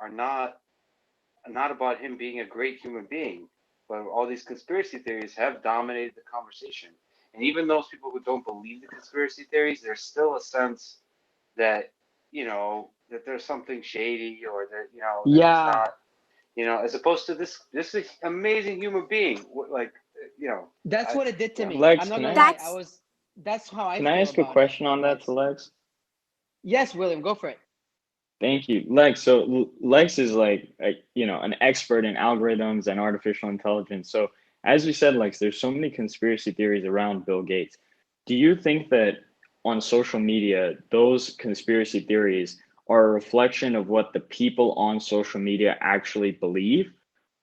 are not about him being a great human being, but all these conspiracy theories have dominated the conversation. And even those people who don't believe the conspiracy theories, there's still a sense that, that there's something shady, or that, that he's Yeah, not, as opposed to this is amazing human being. Like, that's I, what it did to yeah. me. I'm Lex, not can gonna I lie. That's That's how I can I feel ask a about it, question on that to Lex. Lex? Yes, William, go for it. Thank you, Lex. So Lex is like an expert in algorithms and artificial intelligence. So as we said, Lex, there's so many conspiracy theories around Bill Gates. Do you think that on social media, those conspiracy theories are a reflection of what the people on social media actually believe?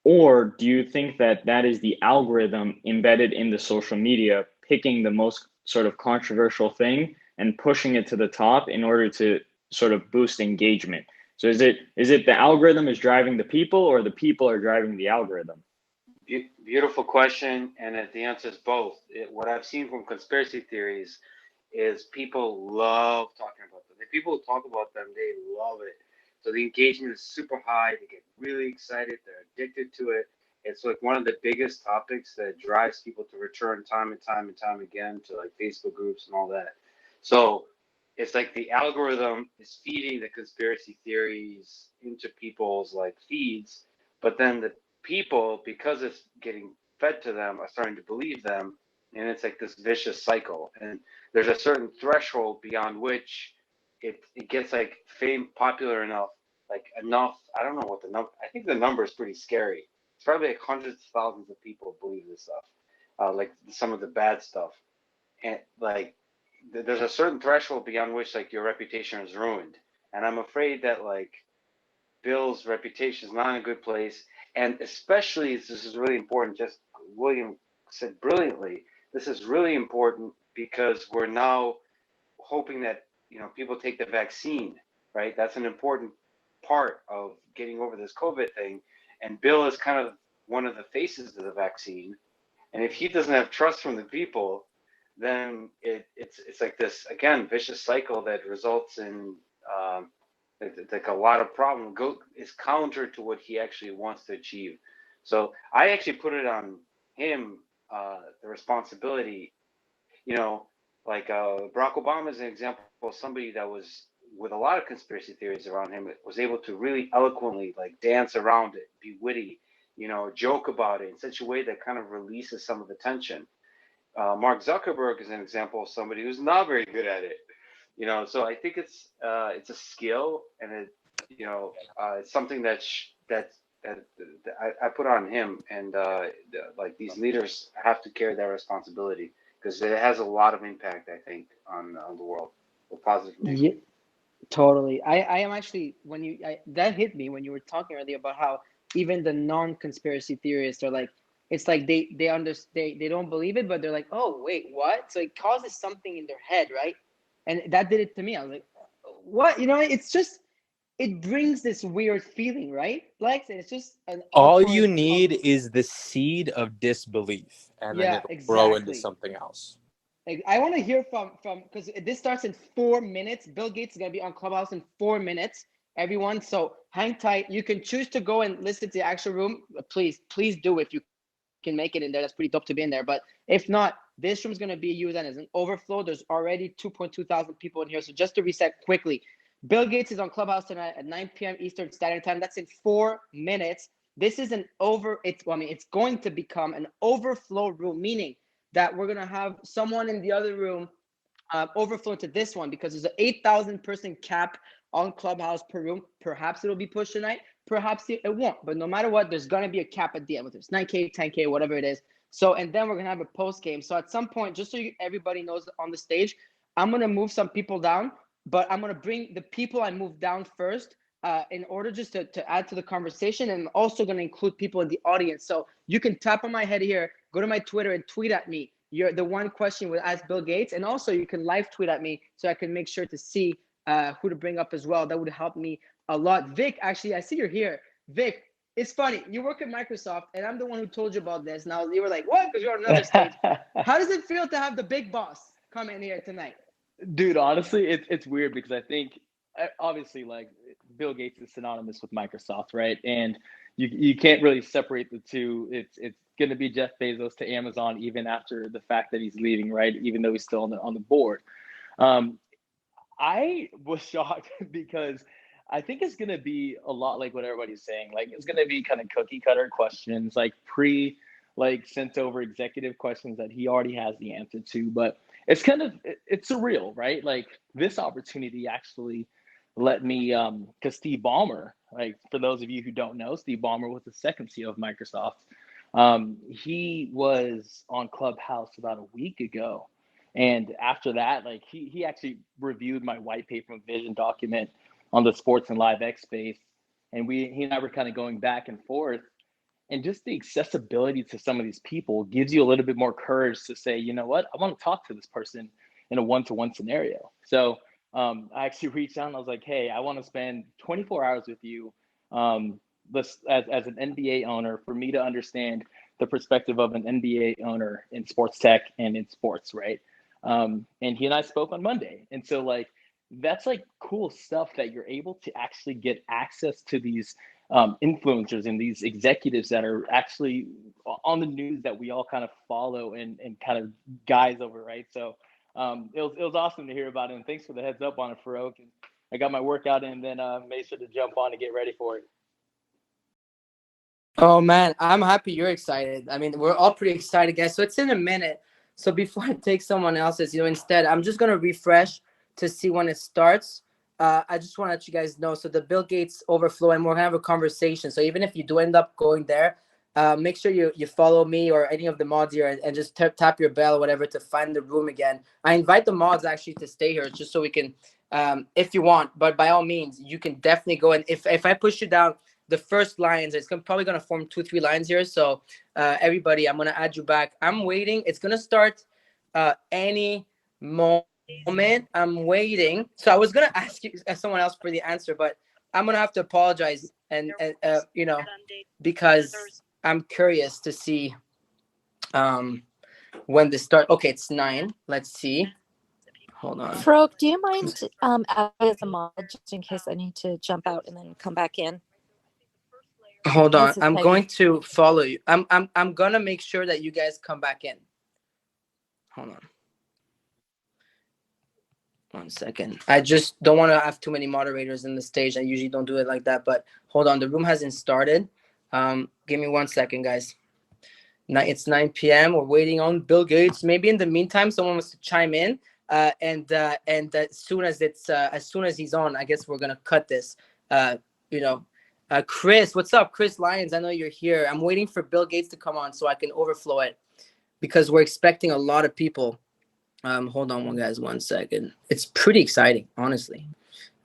Or do you think that that is the algorithm embedded in the social media, picking the most sort of controversial thing and pushing it to the top in order to sort of boost engagement? So is it the algorithm is driving the people, or the people are driving the algorithm? Beautiful question, and the answer is both. What I've seen from conspiracy theories is people love talking about them. The people who talk about them, they love it. So the engagement is super high. They get really excited. They're addicted to it. It's like one of the biggest topics that drives people to return time and time and time again to like Facebook groups and all that. So it's like the algorithm is feeding the conspiracy theories into people's like feeds, but then the people, because it's getting fed to them, are starting to believe them, and it's like this vicious cycle. And there's a certain threshold beyond which it gets like popular enough, like enough. I don't know what the number. I think the number is pretty scary. It's probably like hundreds of thousands of people believe this stuff, like some of the bad stuff, and like there's a certain threshold beyond which like your reputation is ruined. And I'm afraid that like Bill's reputation is not in a good place, and especially this is really important. Just William said brilliantly. This is really important because we're now hoping that people take the vaccine, right? That's an important part of getting over this COVID thing. And Bill is kind of one of the faces of the vaccine. And if he doesn't have trust from the people, then it's like this again vicious cycle that results in like a lot of problem is counter to what he actually wants to achieve. So I actually put it on him, the responsibility. You know, like Barack Obama is an example of somebody that was with a lot of conspiracy theories around him, was able to really eloquently like dance around it, be witty, joke about it in such a way that kind of releases some of the tension. Mark Zuckerberg is an example of somebody who's not very good at it. So I think it's a skill, and it's something that I put on him, and like these leaders have to carry that responsibility because it has a lot of impact, I think, on the world, a positive impact. Yeah, totally. I am actually that hit me when you were talking earlier about how even the non-conspiracy theorists are like, it's like they don't believe it, but they're like, oh wait, what? So it causes something in their head, right? And that did it to me. I was like, what? It's just, it brings this weird feeling, right? Like it's just an All you awkward need is the seed of disbelief, and then yeah, it'll grow into exactly. something else. I want to hear from because this starts in 4 minutes. Bill Gates is gonna be on Clubhouse in 4 minutes, everyone. So hang tight. You can choose to go and listen to the actual room. Please do if you can make it in there. That's pretty dope to be in there. But if not, this room is gonna be used as an overflow. There's already 2.2 thousand people in here. So just to reset quickly, Bill Gates is on Clubhouse tonight at 9 p.m. Eastern Standard Time. That's in 4 minutes. This is it's going to become an overflow room, meaning that we're gonna have someone in the other room overflow to this one because there's an 8,000 person cap on Clubhouse per room. Perhaps it'll be pushed tonight. Perhaps it won't. But no matter what, there's gonna be a cap at the end, whether it's 9K, 10K, whatever it is. So, and then we're gonna have a post game. So at some point, just so everybody knows on the stage, I'm gonna move some people down, but I'm gonna bring the people I moved down first. In order just to add to the conversation, and I'm also going to include people in the audience. So you can tap on my head here, go to my Twitter and tweet at me. You're the one question with ask Bill Gates, and also you can live tweet at me so I can make sure to see who to bring up as well. That would help me a lot. Vic, actually, I see you're here. Vic, it's funny. You work at Microsoft, and I'm the one who told you about this. Now you were like, what? Because you're on another stage. How does it feel to have the big boss come in here tonight? Dude, honestly, it's weird because I think obviously like Bill Gates is synonymous with Microsoft, right? And you can't really separate the two. It's going to be Jeff Bezos to Amazon even after the fact that he's leaving, right? Even though he's still on the board. I was shocked because I think it's going to be a lot like what everybody's saying. Like it's going to be kind of cookie cutter questions, like sent over executive questions that he already has the answer to. But it's it's surreal, right? Like this opportunity actually let me, because Steve Ballmer, like for those of you who don't know, Steve Ballmer was the second CEO of Microsoft. He was on Clubhouse about a week ago. And after that, like he actually reviewed my white paper and vision document on the sports and live X space. And he and I were kind of going back and forth. And just the accessibility to some of these people gives you a little bit more courage to say, you know what, I want to talk to this person in a one-to-one scenario. So I actually reached out and I was like, hey, I want to spend 24 hours with you as an NBA owner for me to understand the perspective of an NBA owner in sports tech and in sports, right? And he and I spoke on Monday. And so like, that's like cool stuff that you're able to actually get access to these influencers and these executives that are actually on the news that we all kind of follow and kind of guys over, right? So it was awesome to hear about it. And thanks for the heads up on it, Farouk. And I got my workout in and then made sure to jump on to get ready for it. Oh, man, I'm happy you're excited. I mean, we're all pretty excited, guys. So it's in a minute. So before I take someone else's, instead, I'm just going to refresh to see when it starts. I just want to let you guys know. So the Bill Gates overflow, and we're going to have a conversation. So even if you do end up going there, make sure you follow me or any of the mods here and just tap your bell or whatever to find the room again. I invite the mods actually to stay here just so we can, if you want, but by all means, you can definitely go. And if I push you down, the first lines, it's probably going to form 2-3 lines here. So everybody, I'm going to add you back. I'm waiting. It's going to start any moment. I'm waiting. So I was going to ask you someone else for the answer, but I'm going to have to apologize and because I'm curious to see when this start. Okay, it's 9. Let's see. Hold on. Farouk, do you mind as a mod just in case I need to jump out and then come back in? Hold on. I'm going to follow you. I'm gonna make sure that you guys come back in. Hold on. 1 second. I just don't want to have too many moderators in the stage. I usually don't do it like that, but hold on. The room hasn't started. Give me 1 second, guys. It's 9 p.m. We're waiting on Bill Gates. Maybe in the meantime, someone wants to chime in. And as soon as he's on, I guess we're gonna cut this. Chris, what's up? Chris Lyons, I know you're here. I'm waiting for Bill Gates to come on so I can overflow it because we're expecting a lot of people. Hold on, guys, 1 second. It's pretty exciting, honestly.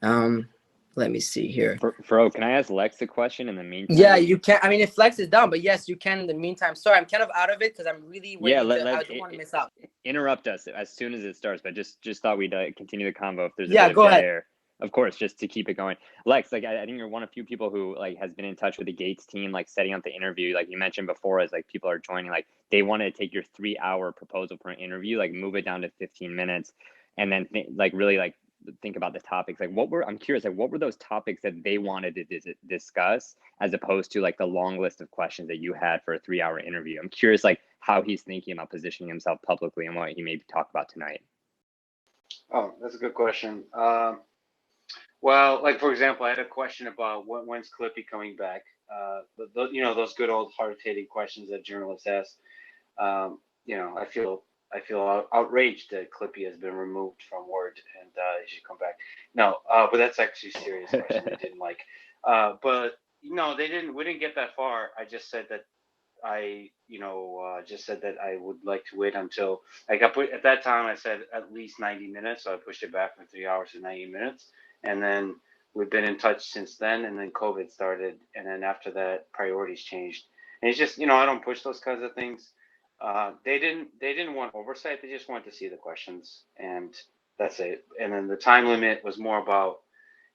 Let me see here. Fro, can I ask Lex a question in the meantime? Yeah, you can. I mean, if Lex is down, but yes, you can in the meantime. Sorry, I'm kind of out of it because I'm really waiting. I don't want to miss out. Interrupt us as soon as it starts, but just thought we'd continue the convo if there's a bit go of dead ahead. air. Of course, just to keep it going. Lex, like I think you're one of few people who like has been in touch with the Gates team, like setting up the interview. Like you mentioned before, as like people are joining, like they want to take your 3-hour proposal for an interview, like move it down to 15 minutes, and then really think about the topics. Like I'm curious, like what were those topics that they wanted to discuss as opposed to like the long list of questions that you had for a 3-hour interview? I'm curious, like how he's thinking about positioning himself publicly and what he may talk about tonight. Oh, that's a good question. Well, like for example, I had a question about when's Clippy coming back. Those good old hard-hitting questions that journalists ask. I feel outraged that Clippy has been removed from Word and he should come back. No, but that's actually a serious question they didn't like. But no, they didn't. We didn't get that far. I just said that I would like to wait until at that time I said at least 90 minutes, so I pushed it back from 3 hours to 90 minutes, and then we've been in touch since then, and then COVID started, and then after that priorities changed, and it's just I don't push those kinds of things. They didn't want oversight; they just wanted to see the questions, and that's it. And then the time limit was more about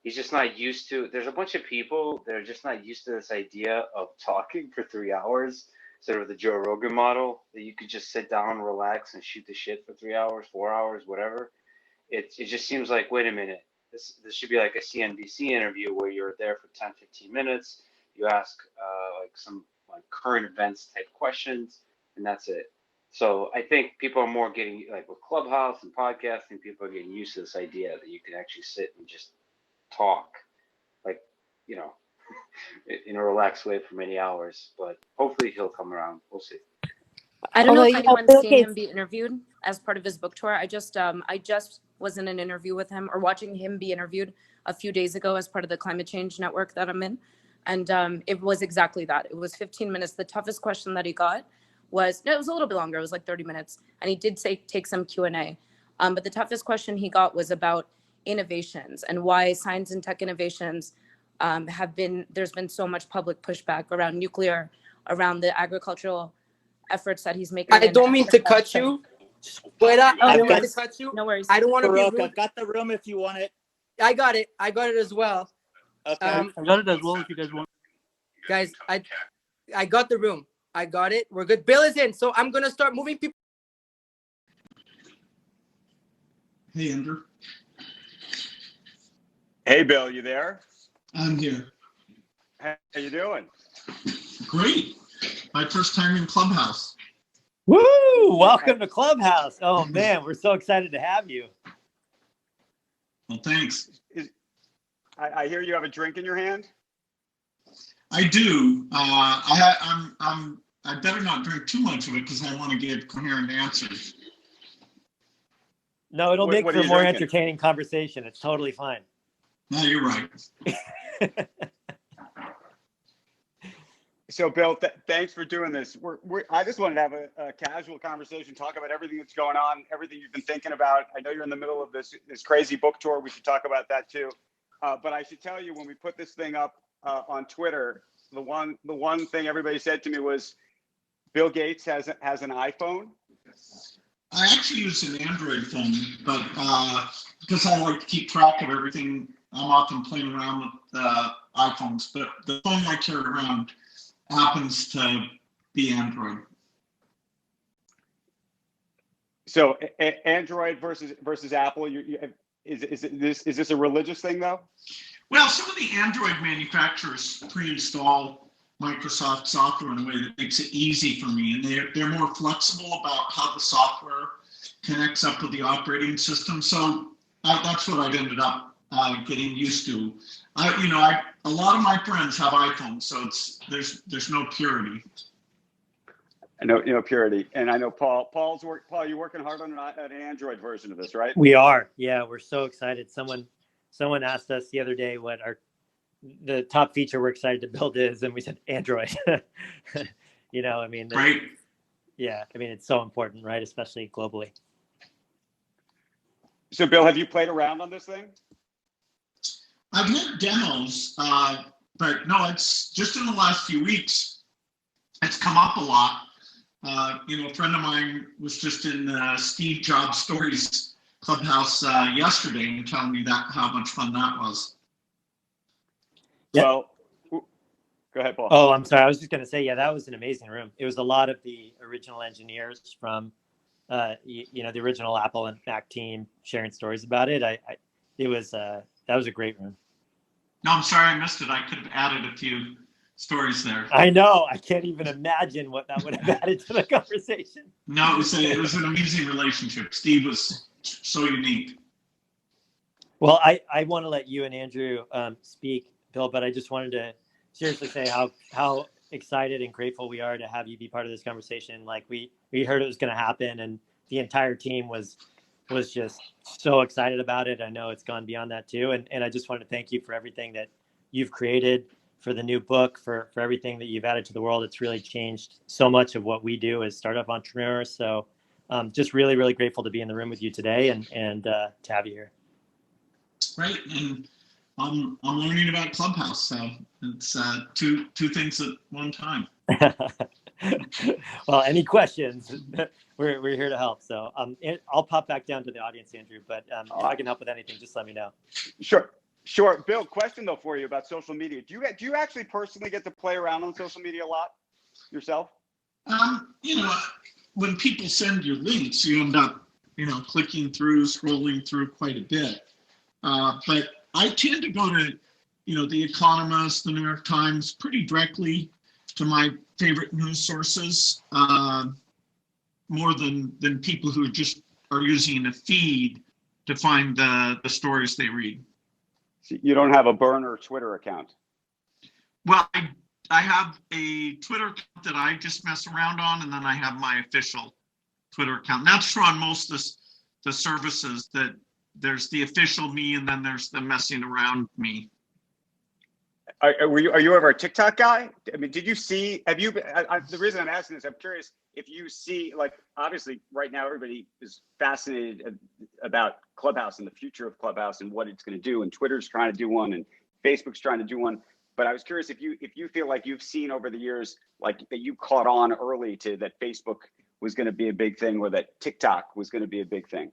he's just not used to. There's a bunch of people that are just not used to this idea of talking for 3 hours, sort of the Joe Rogan model that you could just sit down, relax, and shoot the shit for 3 hours, 4 hours, whatever. It just seems like, wait a minute, this should be like a CNBC interview where you're there for 10, 15 minutes. You ask like some like current events type questions, and that's it. So I think people are more getting, like with Clubhouse and podcasting, people are getting used to this idea that you can actually sit and just talk, like, you know, in a relaxed way for many hours. But hopefully he'll come around. We'll see. I don't know Although, if you know, anyone's Bill seen him Gates, be interviewed as part of his book tour. I just was in an interview with him, or watching him be interviewed a few days ago as part of the climate change network that I'm in. And it was exactly that. It was 15 minutes. The toughest question that he got was, no, it was a little bit longer. It was like 30 minutes. And he did take some Q&A. But the toughest question he got was about innovations and why science and tech innovations there's been so much public pushback around nuclear, around the agricultural efforts that he's making. I don't mean to cut you, but I don't mean to cut you. No worries. I don't want to be Baroque, rude. I've got the room if you want it. I got it as well. Okay. I got it as well if you guys want. Guys, I got the room. I got it. We're good. Bill is in, so I'm gonna start moving people. Hey, Andrew. Hey, Bill, you there? I'm here. How you doing? Great. My first time in Clubhouse. Woo! Welcome to Clubhouse. Oh man, we're so excited to have you. Well, thanks. I hear you have a drink in your hand. I do. I better not drink too much of it because I want to give coherent answers. No, it'll make what for are a you more drinking? entertaining conversation. It's totally fine. No, you're right. So, Bill, thanks for doing this. I just wanted to have a casual conversation, talk about everything that's going on, everything you've been thinking about. I know you're in the middle of this crazy book tour. We should talk about that too. But I should tell you, when we put this thing up on Twitter, the one thing everybody said to me was, Bill Gates has an iPhone. I actually use an Android phone, but because I like to keep track of everything, I'm often playing around with iPhones. But the phone I carry around happens to be Android. So Android versus Apple. Is this a religious thing though? Well, some of the Android manufacturers pre-install Microsoft software in a way that makes it easy for me, and they're more flexible about how the software connects up with the operating system. So that's what I've ended up getting used to. A lot of my friends have iPhones, so there's no purity. I know purity, and I know Paul, you're working hard on an Android version of this, right? We are. Yeah, we're so excited. Someone asked us the other day what the top feature we're excited to build is, and we said Android. Right. Yeah, it's so important, right? Especially globally. So, Bill, have you played around on this thing? I've had demos, but no, it's just in the last few weeks, it's come up a lot. A friend of mine was just in Steve Jobs Stories Clubhouse yesterday and telling me how much fun that was. Yep. Well, go ahead, Paul. Oh, I'm sorry. I was just going to say, yeah, that was an amazing room. It was a lot of the original engineers from, the original Apple and Mac team sharing stories about it. That was a great room. No, I'm sorry I missed it. I could have added a few stories there. I know. I can't even imagine what that would have added to the conversation. No, it was an amazing relationship. Steve was so unique. Well, I want to let you and Andrew speak, Bill, but I just wanted to seriously say how excited and grateful we are to have you be part of this conversation. Like we heard it was going to happen, and the entire team was just so excited about it. I know it's gone beyond that too. And I just want to thank you for everything that you've created, for the new book, for everything that you've added to the world. It's really changed so much of what we do as startup entrepreneurs. So just really, really grateful to be in the room with you today and to have you here. Right. And I'm learning about Clubhouse. So it's two things at one time. Well, any questions, we're here to help. So I'll pop back down to the audience, Andrew, but if I can help with anything, just let me know. Sure. Bill, question though for you about social media. Do you actually personally get to play around on social media a lot yourself? When people send you links, you end up, clicking through, scrolling through quite a bit. But I tend to go to, The Economist, the New York Times, pretty directly to my favorite news sources, more than people who just are using a feed to find the stories they read. So you don't have a burner Twitter account? Well, I have a Twitter account that I just mess around on, and then I have my official Twitter account. And that's true on most of the services, that there's the official me, and then there's the messing around me. Are you ever a TikTok guy? I mean, did you see? Have you? The reason I'm asking this, I'm curious if you see, like, obviously right now everybody is fascinated about Clubhouse and the future of Clubhouse and what it's going to do, and Twitter's trying to do one, and Facebook's trying to do one. But I was curious if you feel like you've seen over the years, like, that you caught on early to that Facebook was going to be a big thing, or that TikTok was going to be a big thing.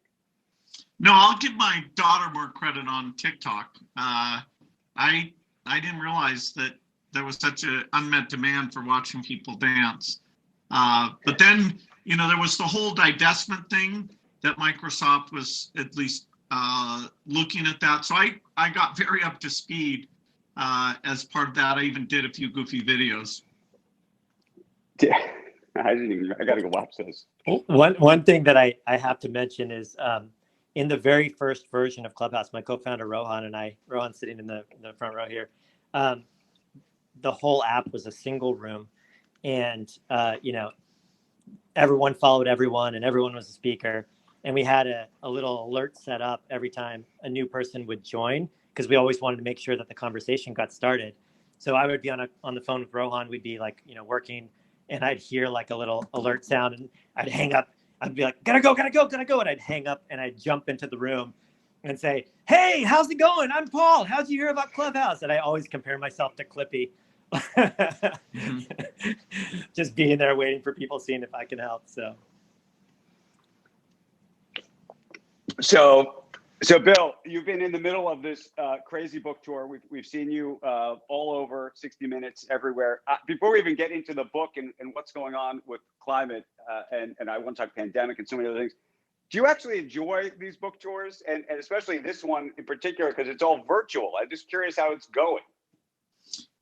No, I'll give my daughter more credit on TikTok. I didn't realize that there was such an unmet demand for watching people dance. But then, there was the whole divestment thing that Microsoft was at least looking at that. So I got very up to speed as part of that. I even did a few goofy videos. Yeah, I got to go watch those. One thing that I have to mention is in the very first version of Clubhouse, my co-founder Rohan and I, Rohan's sitting in the front row here, the whole app was a single room, and everyone followed everyone, and everyone was a speaker, and we had a little alert set up every time a new person would join, because we always wanted to make sure that the conversation got started. So I would be on the phone with Rohan, we'd be like, working, and I'd hear like a little alert sound, and I'd hang up. I'd be like, gotta go. And I'd hang up and I'd jump into the room and say, hey, how's it going? I'm Paul. How'd you hear about Clubhouse? And I always compare myself to Clippy. Just being there waiting for people, seeing if I can help. So Bill, you've been in the middle of this crazy book tour. We've seen you all over 60 Minutes, everywhere. Before we even get into the book and what's going on with climate, and I want to talk pandemic and so many other things, do you actually enjoy these book tours, and especially this one in particular, because it's all virtual? I'm just curious how it's going.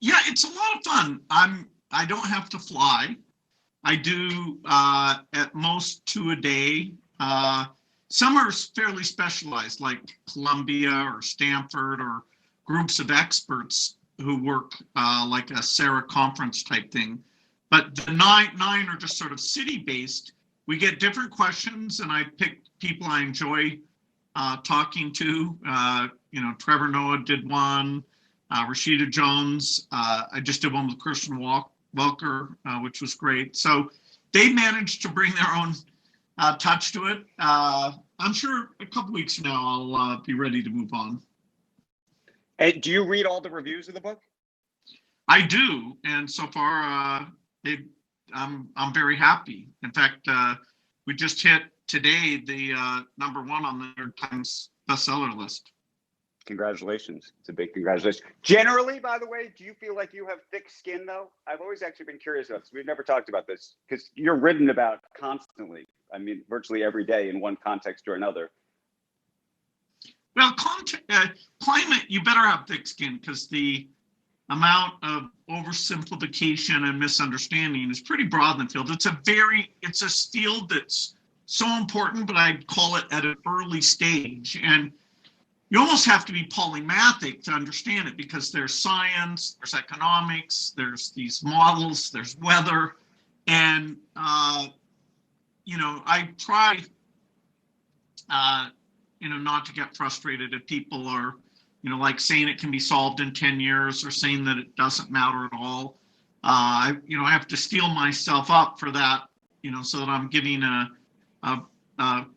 Yeah, it's a lot of fun. I don't have to fly. I do at most 2 a day. Some are fairly specialized, like Columbia or Stanford, or groups of experts who work like a Sarah conference type thing. But the nine are just sort of city-based. We get different questions, and I pick people I enjoy talking to. Trevor Noah did one, Rashida Jones. I just did one with Christian Welker, which was great. So they managed to bring their own touch to it. I'm sure a couple weeks from now I'll be ready to move on. And do you read all the reviews of the book? I do, and so far I'm very happy. In fact, we just hit today the #1 on the New York Times bestseller list. Congratulations. It's a big congratulations. Generally, by the way, do you feel like you have thick skin, though? I've always actually been curious about this. We've never talked about this, because you're written about constantly. I mean, virtually every day in one context or another. Well, climate, you better have thick skin, because the amount of oversimplification and misunderstanding is pretty broad in the field. It's a field that's so important, but I'd call it at an early stage. And you almost have to be polymathic to understand it, because there's science, there's economics, there's these models, there's weather. And, I try, not to get frustrated if people are, like saying it can be solved in 10 years or saying that it doesn't matter at all. I have to steel myself up for that, so that I'm giving a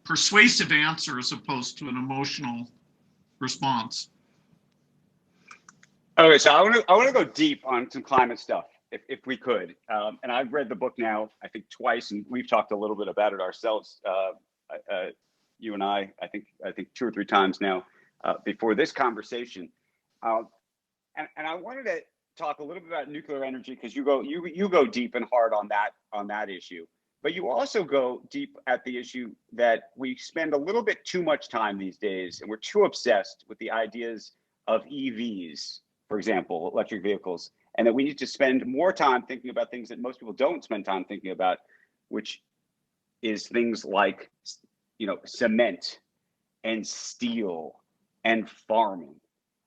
persuasive answer as opposed to an emotional response. Okay, so I want to go deep on some climate stuff, if we could. And I've read the book now, I think twice, and we've talked a little bit about it ourselves. You and I think 2 or 3 times now before this conversation. And I wanted to talk a little bit about nuclear energy, because you go deep and hard on that issue. But you also go deep at the issue that we spend a little bit too much time these days, and we're too obsessed with the ideas of EVs, for example, electric vehicles, and that we need to spend more time thinking about things that most people don't spend time thinking about, which is things like, cement and steel and farming.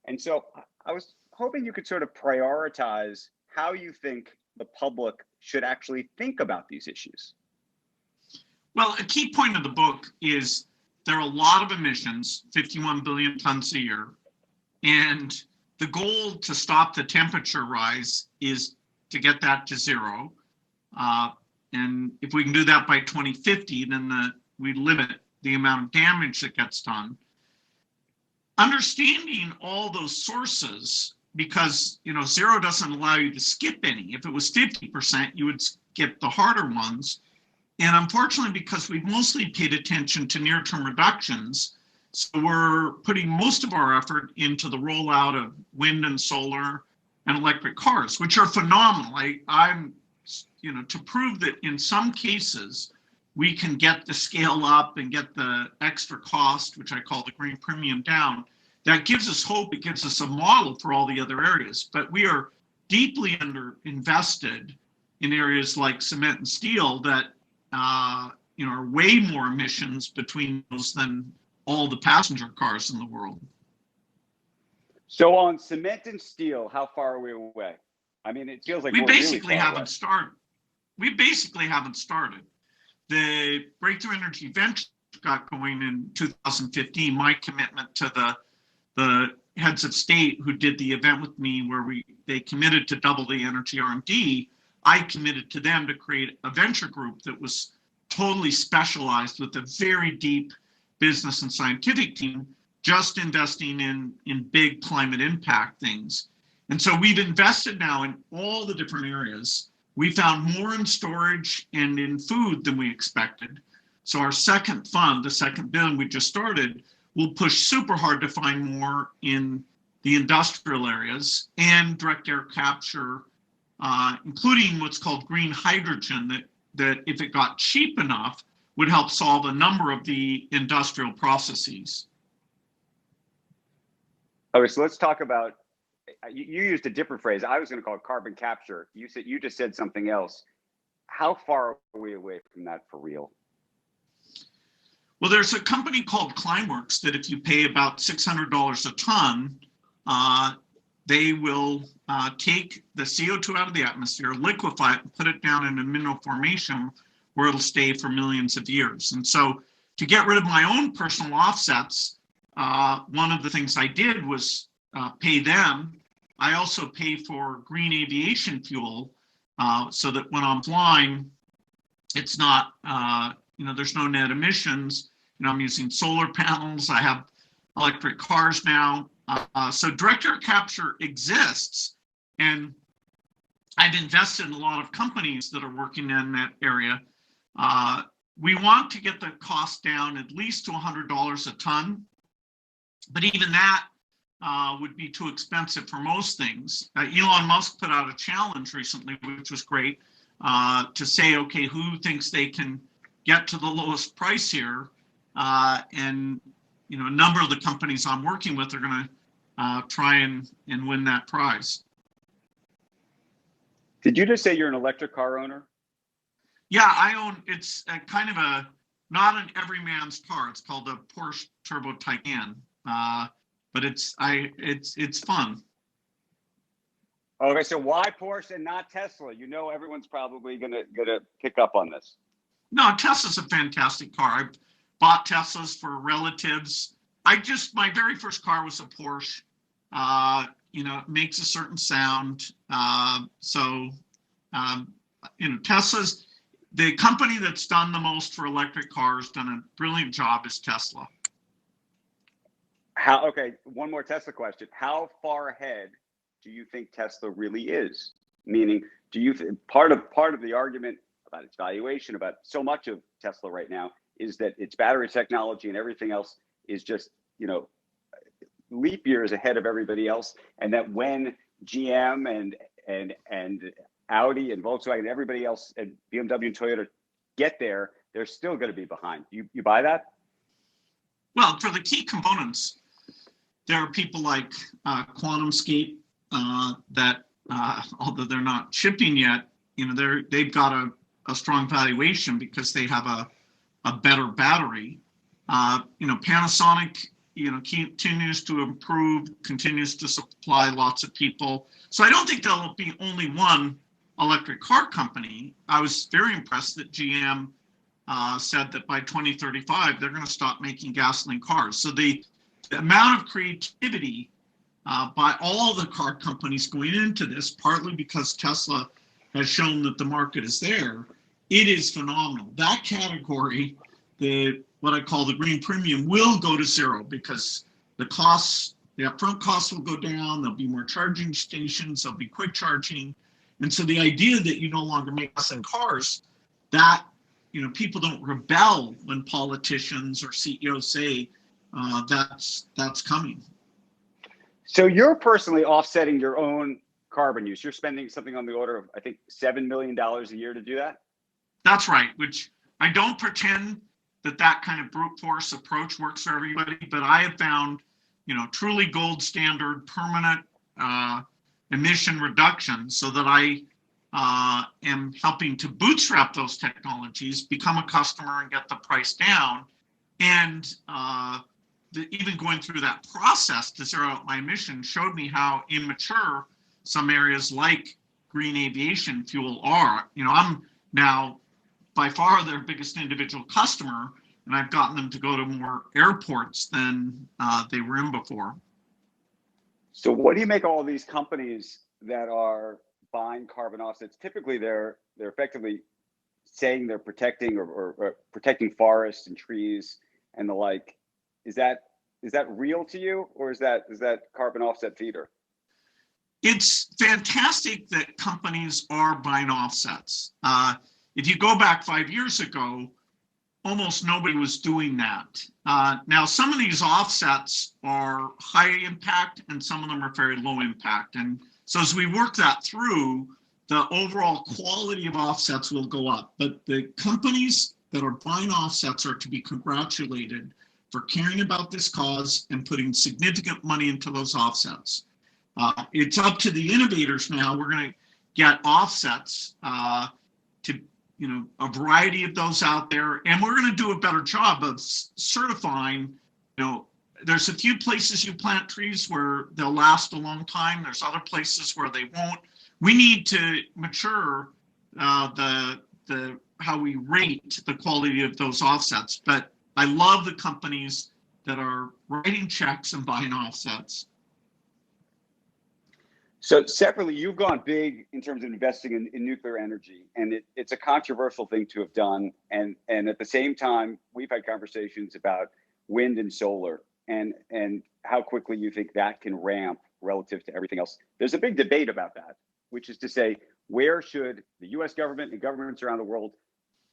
And so I was hoping you could sort of prioritize how you think the public should actually think about these issues. Well, a key point of the book is there are a lot of emissions, 51 billion tons a year, and the goal to stop the temperature rise is to get that to zero. And if we can do that by 2050, then we limit the amount of damage that gets done. Understanding all those sources, because zero doesn't allow you to skip any. If it was 50%, you would skip the harder ones. And unfortunately, because we've mostly paid attention to near-term reductions, so we're putting most of our effort into the rollout of wind and solar and electric cars, which are phenomenal. I'm to prove that in some cases we can get the scale up and get the extra cost, which I call the green premium, down. That gives us hope. It gives us a model for all the other areas. But we are deeply underinvested in areas like cement and steel that are way more emissions between those than all the passenger cars in the world. So on cement and steel, how far are we away? I mean, it feels like we basically haven't started. We basically haven't started. The Breakthrough Energy Venture got going in 2015. My commitment to the heads of state who did the event with me, where they committed to double the energy R&D. I committed to them to create a venture group that was totally specialized with a very deep business and scientific team, just investing in big climate impact things. And so we've invested now in all the different areas. We found more in storage and in food than we expected. So our second fund, the second billion we just started, will push super hard to find more in the industrial areas and direct air capture, including what's called green hydrogen, that if it got cheap enough, would help solve a number of the industrial processes. Okay, so let's talk about, you used a different phrase. I was going to call it carbon capture. You just said something else. How far are we away from that for real? Well, there's a company called Climeworks that if you pay about $600 a ton, they will take the CO2 out of the atmosphere, liquefy it, and put it down in a mineral formation where it'll stay for millions of years. And so to get rid of my own personal offsets, one of the things I did was pay them. I also pay for green aviation fuel so that when I'm flying, it's not, there's no net emissions. I'm using solar panels. I have electric cars now. So direct air capture exists. And I've invested in a lot of companies that are working in that area. We want to get the cost down at least to $100 a ton. But even that would be too expensive for most things. Elon Musk put out a challenge recently, which was great, to say, okay, who thinks they can get to the lowest price here? And a number of the companies I'm working with are going to try and win that prize. Did you just say you're an electric car owner? Yeah, I own. It's a kind of not an everyman's car. It's called a Porsche Turbo Taycan. But it's fun. Okay, so why Porsche and not Tesla? Everyone's probably gonna pick up on this. No, Tesla's a fantastic car. I bought Teslas for relatives. My very first car was a Porsche. It makes a certain sound. Tesla's the company that's done the most for electric cars, done a brilliant job, is Tesla. Okay, one more Tesla question. How far ahead do you think Tesla really is? Meaning, do you part of the argument about its valuation, about so much of Tesla right now, is that its battery technology and everything else is just, leap years ahead of everybody else, and that when GM and Audi and Volkswagen and everybody else and BMW and Toyota get there, they're still going to be behind. You buy that? Well, for the key components, there are people like QuantumScape that, although they're not shipping yet, they've got a strong valuation because they have a better battery. Panasonic, continues to improve, continues to supply lots of people. So I don't think there'll be only one electric car company. I was very impressed that GM said that by 2035, they're going to stop making gasoline cars. So the amount of creativity by all the car companies going into this, partly because Tesla has shown that the market is there, it is phenomenal. That category, what I call the green premium, will go to zero because the upfront costs will go down. There'll be more charging stations. There'll be quick charging. And so the idea that you no longer make gasoline cars, that people don't rebel when politicians or CEOs say that's coming. So you're personally offsetting your own carbon use. You're spending something on the order of, I think, $7 million a year to do that? That's right, which I don't pretend that kind of brute force approach works for everybody, but I have found, truly gold standard permanent emission reduction so that I am helping to bootstrap those technologies, become a customer and get the price down. And even going through that process to zero out my emissions showed me how immature some areas like green aviation fuel are. I'm now by far their biggest individual customer, and I've gotten them to go to more airports than they were in before. So what do you make of all these companies that are buying carbon offsets? Typically, they're effectively saying they're protecting or protecting forests and trees and the like. Is that real to you, or is that carbon offset theater? It's fantastic that companies are buying offsets. If you go back 5 years ago, almost nobody was doing that. Now, some of these offsets are high impact and some of them are very low impact. And so as we work that through, the overall quality of offsets will go up. But the companies that are buying offsets are to be congratulated for caring about this cause and putting significant money into those offsets. It's up to the innovators now. We're going to get offsets to a variety of those out there, and we're going to do a better job of certifying. There's a few places you plant trees where they'll last a long time. There's other places where they won't. We need to mature how we rate the quality of those offsets. But I love the companies that are writing checks and buying offsets. So separately, you've gone big in terms of investing in nuclear energy, and it's a controversial thing to have done. And at the same time, we've had conversations about wind and solar and how quickly you think that can ramp relative to everything else. There's a big debate about that, which is to say, where should the US government and governments around the world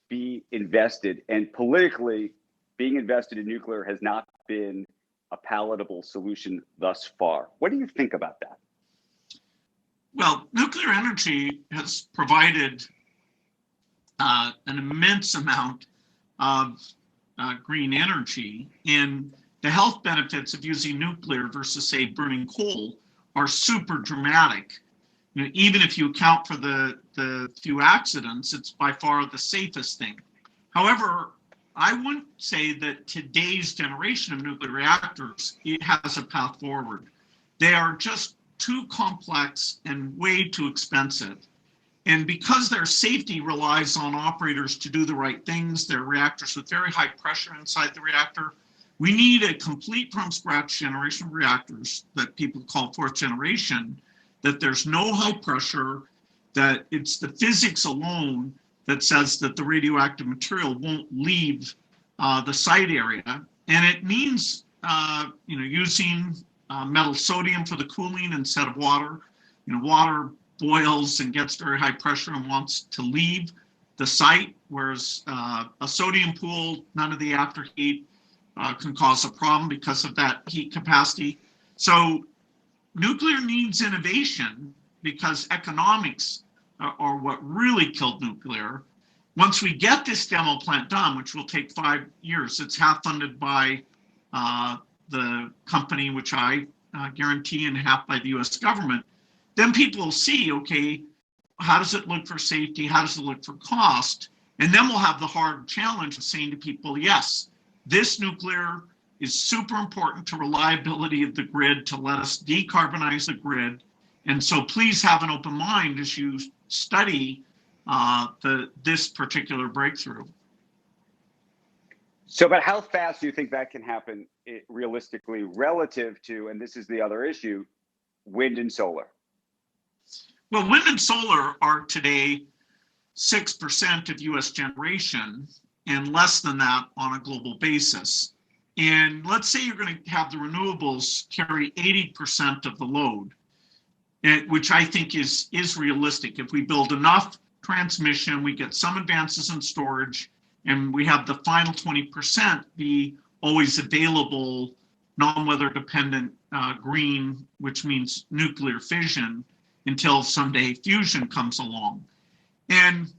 be invested? And politically, being invested in nuclear has not been a palatable solution thus far. What do you think about that? Well, nuclear energy has provided an immense amount of green energy, and the health benefits of using nuclear versus, say, burning coal are super dramatic. Even if you account for the few accidents, it's by far the safest thing. However, I wouldn't say that today's generation of nuclear reactors, it has a path forward. They are just too complex and way too expensive. And because their safety relies on operators to do the right things, they're reactors with very high pressure inside the reactor, we need a complete from scratch generation of reactors that people call fourth generation, that there's no high pressure, that it's the physics alone that says that the radioactive material won't leave the site area. And it means using metal sodium for the cooling instead of water. Water boils and gets very high pressure and wants to leave the site, whereas a sodium pool, none of the after heat can cause a problem because of that heat capacity. So nuclear needs innovation because economics are what really killed nuclear. once we get this demo plant done, which will take 5 years, it's half funded by the company, which I guarantee, and half by the US government. Then people will see, okay, how does it look for safety? How does it look for cost? And then we'll have the hard challenge of saying to people, yes, this nuclear is super important to reliability of the grid, to let us decarbonize the grid. And so please have an open mind as you study this particular breakthrough. So, but how fast do you think that can happen realistically relative to, and this is the other issue, wind and solar? Well, wind and solar are today 6% of US generation and less than that on a global basis. And let's say you're going to have the renewables carry 80% of the load, which I think is realistic. If we build enough transmission, we get some advances in storage, and we have the final 20% be always available, non-weather dependent green, which means nuclear fission, until someday fusion comes along. And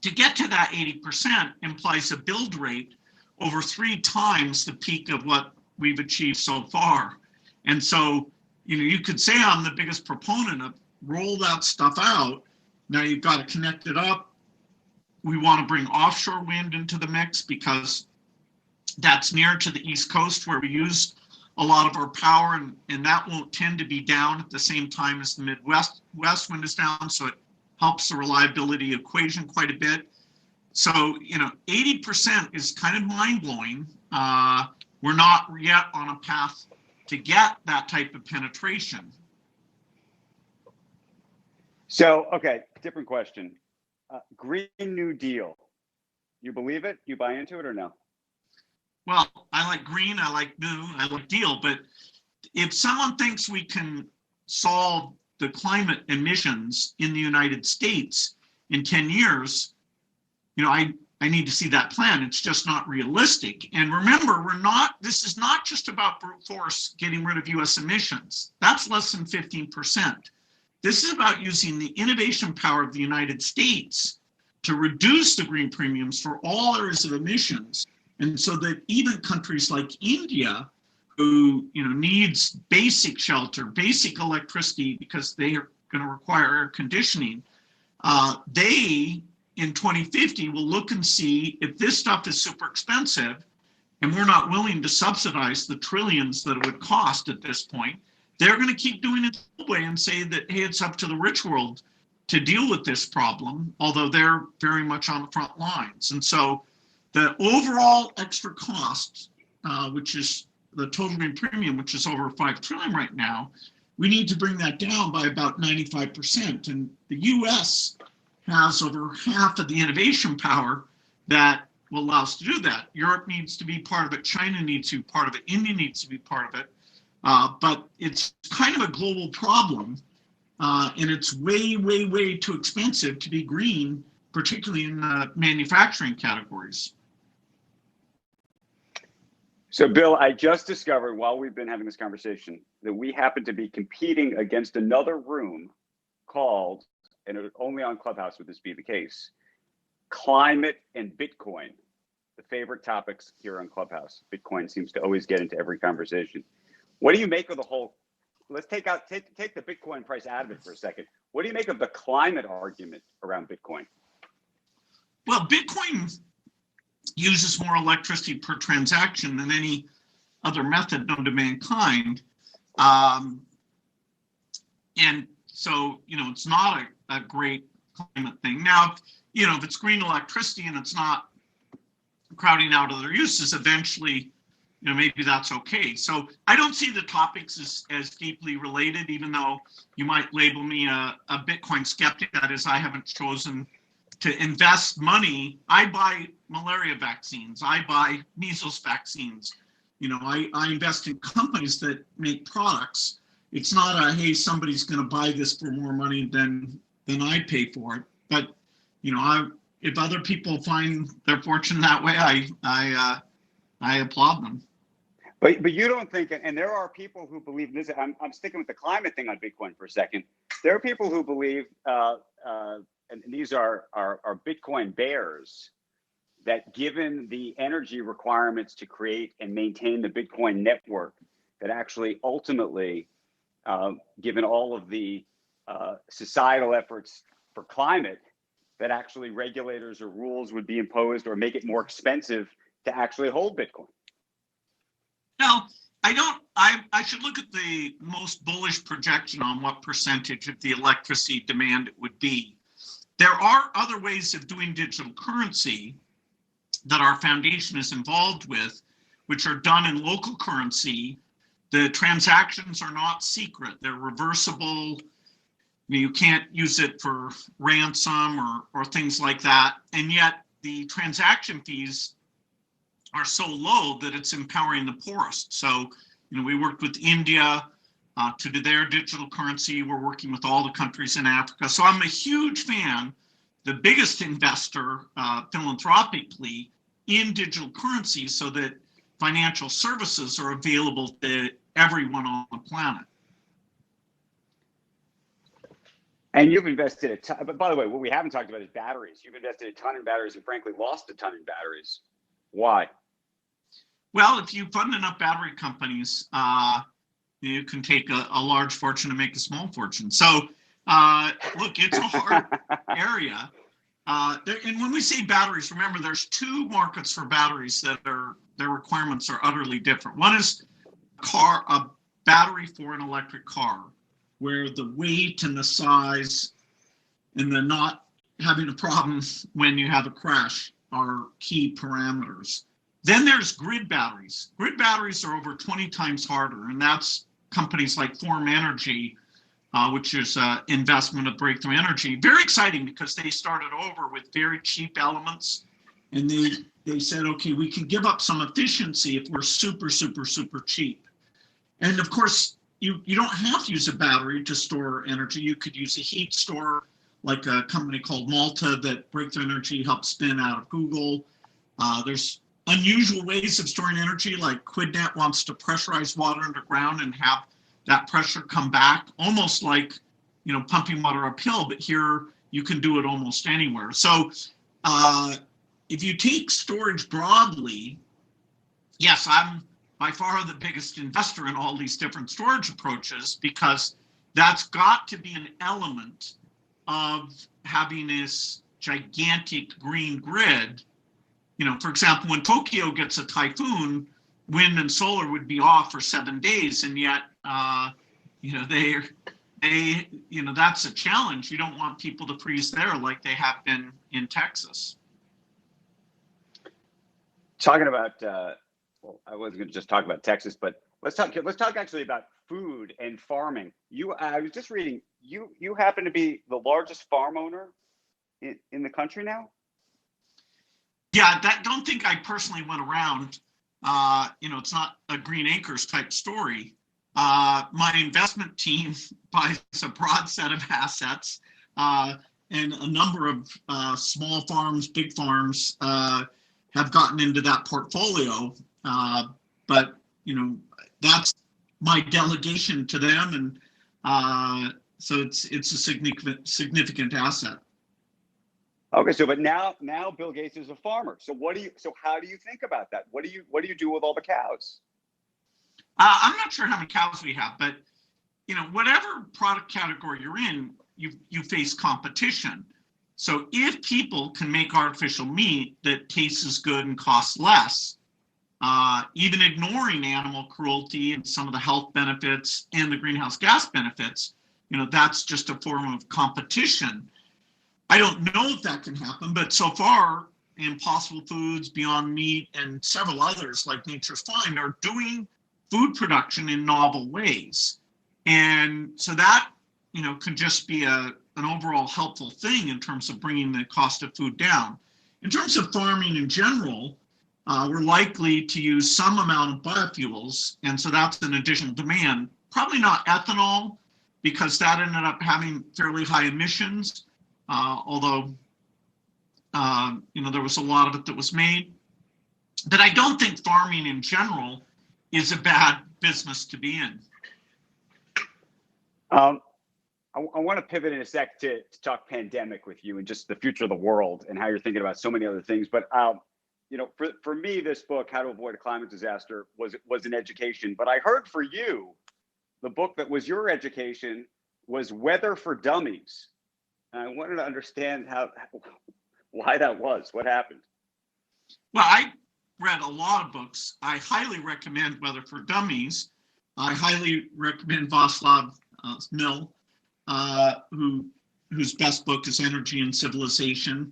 to get to that 80% implies a build rate over 3 times the peak of what we've achieved so far. And so, you could say I'm the biggest proponent of roll that stuff out. Now you've got to connect it up. We want to bring offshore wind into the mix because that's near to the East Coast where we use a lot of our power, and that won't tend to be down at the same time as the Midwest wind is down, so it helps the reliability equation quite a bit. So, 80% is kind of mind-blowing. We're not yet on a path to get that type of penetration. So, okay, different question. Green New Deal. You believe it? You buy into it or no? Well, I like green, I like new, I like deal, but if someone thinks we can solve the climate emissions in the United States in 10 years, I need to see that plan. It's just not realistic. And remember, this is not just about brute force getting rid of US emissions. That's less than 15%. This is about using the innovation power of the United States to reduce the green premiums for all areas of emissions. And so that even countries like India, who needs basic shelter, basic electricity, because they are going to require air conditioning, they in 2050 will look and see if this stuff is super expensive and we're not willing to subsidize the trillions that it would cost at this point. They're going to keep doing it the way and say that, hey, it's up to the rich world to deal with this problem, although they're very much on the front lines. And so the overall extra cost, which is the total green premium, which is over 5 trillion right now, we need to bring that down by about 95%. And the US has over half of the innovation power that will allow us to do that. Europe needs to be part of it. China needs to be part of it. India needs to be part of it. But it's kind of a global problem. And it's way, way, way too expensive to be green, particularly in manufacturing categories. So, Bill, I just discovered while we've been having this conversation that we happen to be competing against another room called, and only on Clubhouse would this be the case, climate and Bitcoin, the favorite topics here on Clubhouse. Bitcoin seems to always get into every conversation. What do you make of the whole, let's take the Bitcoin price out of it for a second. What do you make of the climate argument around Bitcoin? Well, Bitcoin uses more electricity per transaction than any other method known to mankind. And so, it's not a great climate thing. Now, if it's green electricity and it's not crowding out other uses, eventually, maybe that's okay. So I don't see the topics as deeply related, even though you might label me a Bitcoin skeptic. That is, I haven't chosen to invest money. I buy malaria vaccines. I buy measles vaccines. I invest in companies that make products. It's not hey, somebody's going to buy this for more money than I pay for it. But, if other people find their fortune that way, I applaud them. But you don't think, and there are people who believe this. I'm sticking with the climate thing on Bitcoin for a second. There are people who believe, and these these are Bitcoin bears that, given the energy requirements to create and maintain the Bitcoin network, that actually ultimately, given all of the societal efforts for climate, that actually regulators or rules would be imposed or make it more expensive to actually hold Bitcoin? No, I should look at the most bullish projection on what percentage of the electricity demand it would be. There are other ways of doing digital currency that our foundation is involved with, which are done in local currency. The transactions are not secret. They're reversible. You can't use it for ransom or things like that. And yet the transaction fees are so low that it's empowering the poorest. So, we worked with India to do their digital currency. We're working with all the countries in Africa. So I'm a huge fan, the biggest investor philanthropically in digital currency, so that financial services are available to everyone on the planet. And you've invested a ton, but by the way, what we haven't talked about is batteries. You've invested a ton in batteries and frankly lost a ton in batteries. Why? Well, if you fund enough battery companies, you can take a large fortune and make a small fortune. So look, it's a hard area. And when we say batteries, remember there's two markets for batteries that their requirements are utterly different. One is a battery for an electric car, where the weight and the size and the not having a problem when you have a crash are key parameters. Then there's grid batteries. Grid batteries are over 20 times harder, and that's companies like Form Energy, which is an investment of Breakthrough Energy. Very exciting, because they started over with very cheap elements, and they said, okay, we can give up some efficiency if we're super, super, super cheap. And of course, you don't have to use a battery to store energy. You could use a heat store, like a company called Malta that Breakthrough Energy helped spin out of Google. There's unusual ways of storing energy, like QuidNet wants to pressurize water underground and have that pressure come back, almost like pumping water uphill, but here you can do it almost anywhere. So if you take storage broadly, yes, I'm by far the biggest investor in all these different storage approaches, because that's got to be an element of having this gigantic green grid. For example, when Tokyo gets a typhoon, wind and solar would be off for 7 days, and yet, that's a challenge. You don't want people to freeze there like they have been in Texas. Talking about, I wasn't going to just talk about Texas, but let's talk actually about food and farming. I was just reading, you happen to be the largest farm owner in the country now? Yeah, don't think I personally went around. It's not a Green Acres type story. My investment team buys a broad set of assets, and a number of small farms, big farms have gotten into that portfolio. But that's my delegation to them, and so it's a significant asset. Okay, so but now Bill Gates is a farmer. So how do you think about that? What do you do with all the cows? I'm not sure how many cows we have, but whatever product category you're in, you face competition. So if people can make artificial meat that tastes as good and costs less, even ignoring animal cruelty and some of the health benefits and the greenhouse gas benefits, that's just a form of competition. I don't know if that can happen, but so far, Impossible Foods, Beyond Meat, and several others like Nature's Fine are doing food production in novel ways. And so that, could just be an overall helpful thing in terms of bringing the cost of food down. In terms of farming in general, we're likely to use some amount of biofuels, and so that's an additional demand. Probably not ethanol, because that ended up having fairly high emissions. Although, there was a lot of it that was made. But I don't think farming in general is a bad business to be in. I want to pivot in a sec to talk pandemic with you and just the future of the world and how you're thinking about so many other things. But you know, for me, this book, How to Avoid a Climate Disaster, was an education. But I heard for you, the book that was your education was Weather for Dummies. And I wanted to understand why that was. What happened? Well, I read a lot of books. I highly recommend Weather for Dummies. I highly recommend Václav Smil, whose best book is Energy and Civilization.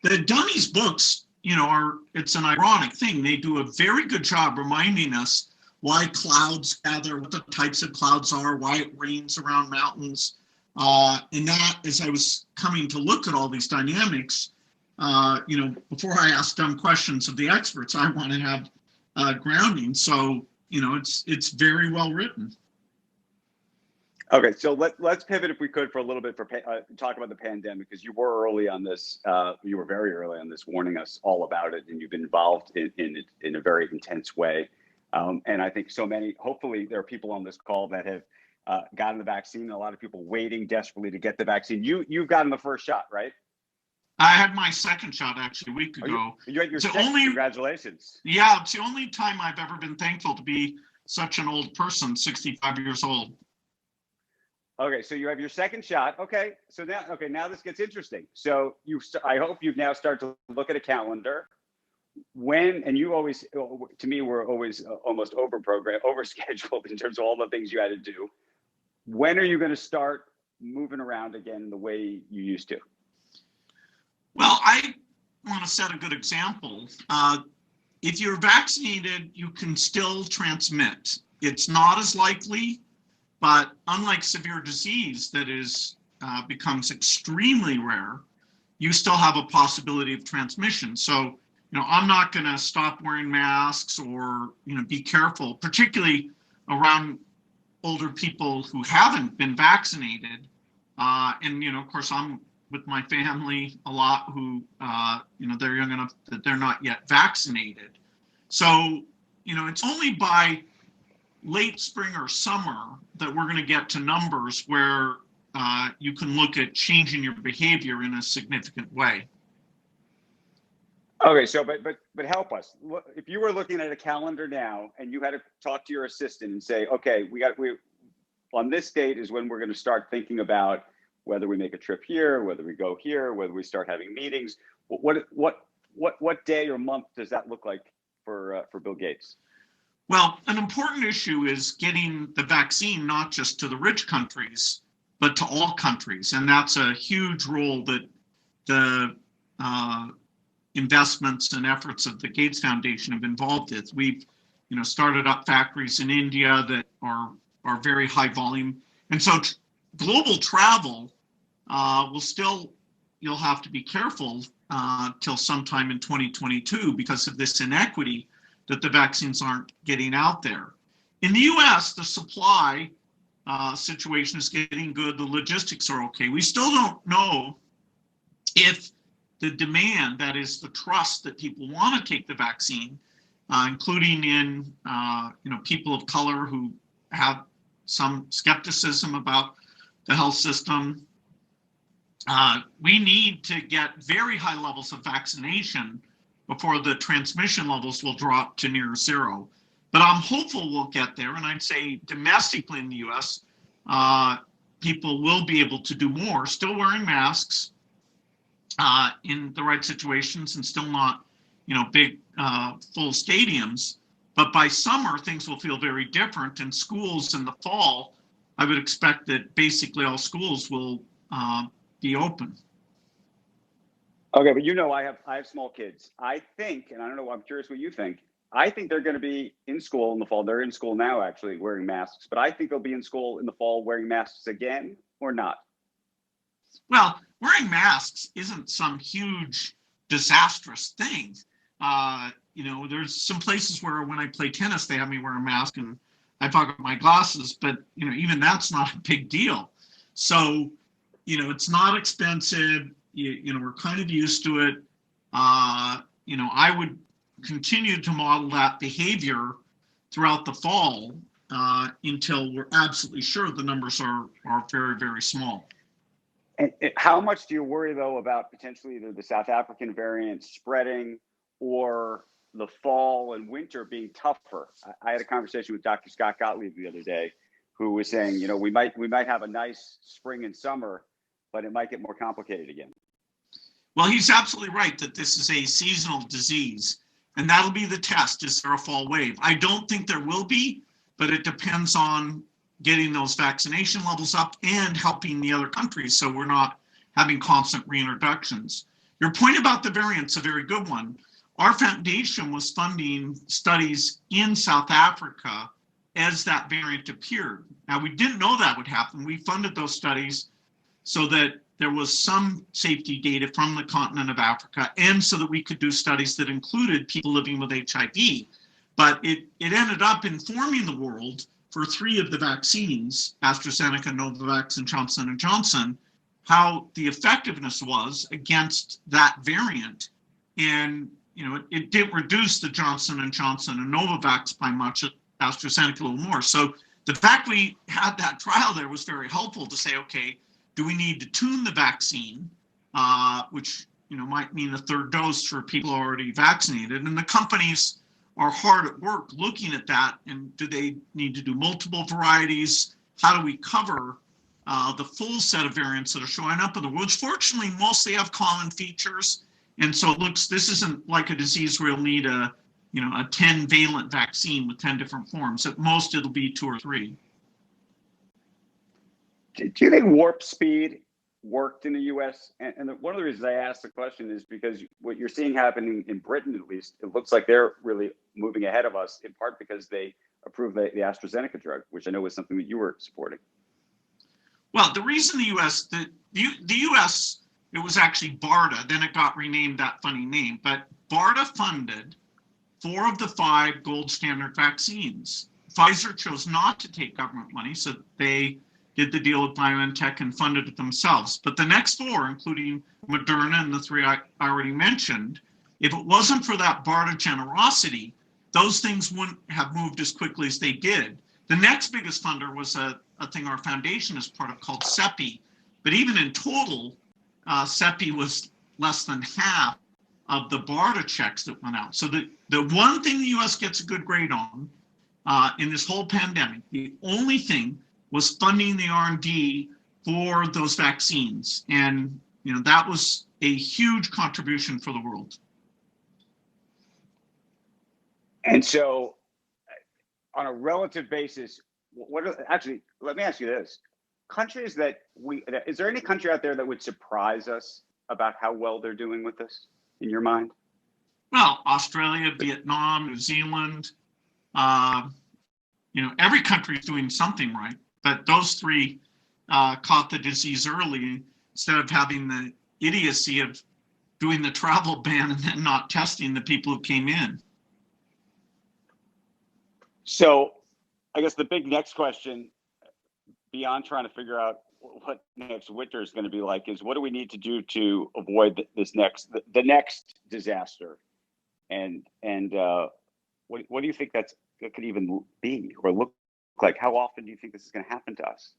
The Dummies books, you know, it's an ironic thing. They do a very good job reminding us why clouds gather, what the types of clouds are, why it rains around mountains. And that, as I was coming to look at all these dynamics, you know, before I ask dumb questions of the experts, I want to have grounding. So, you know, it's very well written. Okay, so let's pivot, if we could, for a little bit for talk about the pandemic, because you were early on this. You were very early on this, warning us all about it, and you've been involved in it in a very intense way. And I think so many. Hopefully, there are people on this call that have gotten the vaccine. A lot of people waiting desperately to get the vaccine. You've gotten the first shot, right? I had my second shot actually a week ago. You had your second. Congratulations. Yeah, it's the only time I've ever been thankful to be such an old person, 65 years old. Okay, so you have your second shot. Okay, so now this gets interesting. So I hope you've now started to look at a calendar. When, and you always, to me, were always almost overscheduled in terms of all the things you had to do. When are you going to start moving around again the way you used to? Well, I want to set a good example. If you're vaccinated, you can still transmit. It's not as likely, but unlike severe disease that becomes extremely rare, you still have a possibility of transmission. So, you know, I'm not going to stop wearing masks or, you know, be careful, particularly around older people who haven't been vaccinated. And, you know, of course, I'm with my family a lot who, you know, they're young enough that they're not yet vaccinated. So, you know, it's only by late spring or summer that we're going to get to numbers where you can look at changing your behavior in a significant way. Okay, so but help us. If you were looking at a calendar now and you had to talk to your assistant and say, okay, we on this date is when we're going to start thinking about whether we make a trip here, whether we go here, whether we start having meetings. What day or month does that look like for Bill Gates? Well, an important issue is getting the vaccine not just to the rich countries, but to all countries, and that's a huge role that the investments and efforts of the Gates Foundation have involved in. We've, you know, started up factories in India that are very high volume, and so global travel will still, you'll have to be careful till sometime in 2022 because of this inequity that the vaccines aren't getting out there. In the US, the supply situation is getting good. The logistics are okay. We still don't know if the demand, that is the trust that people want to take the vaccine, including in you know, people of color who have some skepticism about the health system. We need to get very high levels of vaccination before the transmission levels will drop to near zero. But I'm hopeful we'll get there. And I'd say domestically in the US, people will be able to do more, still wearing masks in the right situations and still not, you know, big full stadiums. But by summer, things will feel very different. And schools in the fall, I would expect that basically all schools will be open. Okay, but you know, I have small kids. I think, and I don't know, I'm curious what you think. I think they're going to be in school in the fall. They're in school now, actually, wearing masks. But I think they'll be in school in the fall wearing masks again, or not. Well, wearing masks isn't some huge disastrous thing. You know, there's some places where when I play tennis, they have me wear a mask and I pocket my glasses, but, you know, even that's not a big deal. So, you know, it's not expensive. You know, we're kind of used to it. You know, I would continue to model that behavior throughout the fall. until we're absolutely sure the numbers are very, very small. And how much do you worry, though, about potentially either the South African variant spreading or the fall and winter being tougher? I had a conversation with Dr. Scott Gottlieb the other day, who was saying, you know, we might have a nice spring and summer, but it might get more complicated again. Well, he's absolutely right that this is a seasonal disease, and that'll be the test. Is there a fall wave? I don't think there will be, but it depends on getting those vaccination levels up and helping the other countries so we're not having constant reintroductions. Your point about the variant's a very good one. Our foundation was funding studies in South Africa as that variant appeared. Now, we didn't know that would happen. We funded those studies so that there was some safety data from the continent of Africa, and so that we could do studies that included people living with HIV. But it ended up informing the world for 3 of the vaccines, AstraZeneca, Novavax, and Johnson & Johnson, how the effectiveness was against that variant. And, you know, it didn't reduce the Johnson & Johnson and Novavax by much, AstraZeneca a little more. So the fact we had that trial there was very helpful to say, okay, do we need to tune the vaccine, which, you know, might mean a 3rd dose for people already vaccinated. And the companies are hard at work looking at that, and do they need to do multiple varieties? How do we cover the full set of variants that are showing up in the world, which fortunately mostly have common features. And so it looks, this isn't like a disease where you'll need a 10 valent vaccine with 10 different forms. At most it'll be 2 or 3. Do you think warp speed worked in the US? And one of the reasons I asked the question is because what you're seeing happening in Britain, at least, it looks like they're really moving ahead of us, in part because they approved the AstraZeneca drug, which I know was something that you were supporting. Well, the reason the US, it was actually BARDA, then it got renamed that funny name, but BARDA funded 4 of the 5 gold standard vaccines. Pfizer chose not to take government money, so they did the deal with BioNTech and funded it themselves. But the next 4, including Moderna and the 3 I already mentioned, if it wasn't for that BARDA generosity, those things wouldn't have moved as quickly as they did. The next biggest funder was a thing our foundation is part of called CEPI. But even in total, CEPI was less than half of the BARDA checks that went out. So the one thing the US gets a good grade on in this whole pandemic, the only thing was funding the R&D for those vaccines. And, you know, that was a huge contribution for the world. And so on a relative basis, actually, let me ask you this. Countries is there any country out there that would surprise us about how well they're doing with this, in your mind? Well, Australia, Vietnam, New Zealand, you know, every country is doing something right. But those 3 caught the disease early instead of having the idiocy of doing the travel ban and then not testing the people who came in. So I guess the big next question, beyond trying to figure out what next winter is going to be like, is what do we need to do to avoid the next disaster? And what do you think that could even be or look like? How often do you think this is going to happen to us?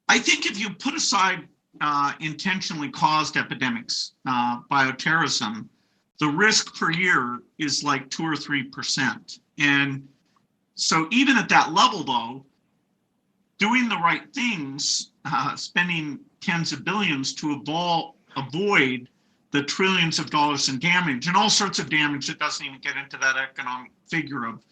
I think if you put aside intentionally caused epidemics, bioterrorism, the risk per year is like 2 or 3%. And so even at that level, though, doing the right things, spending tens of billions to avoid the trillions of dollars in damage and all sorts of damage that doesn't even get into that economic figure of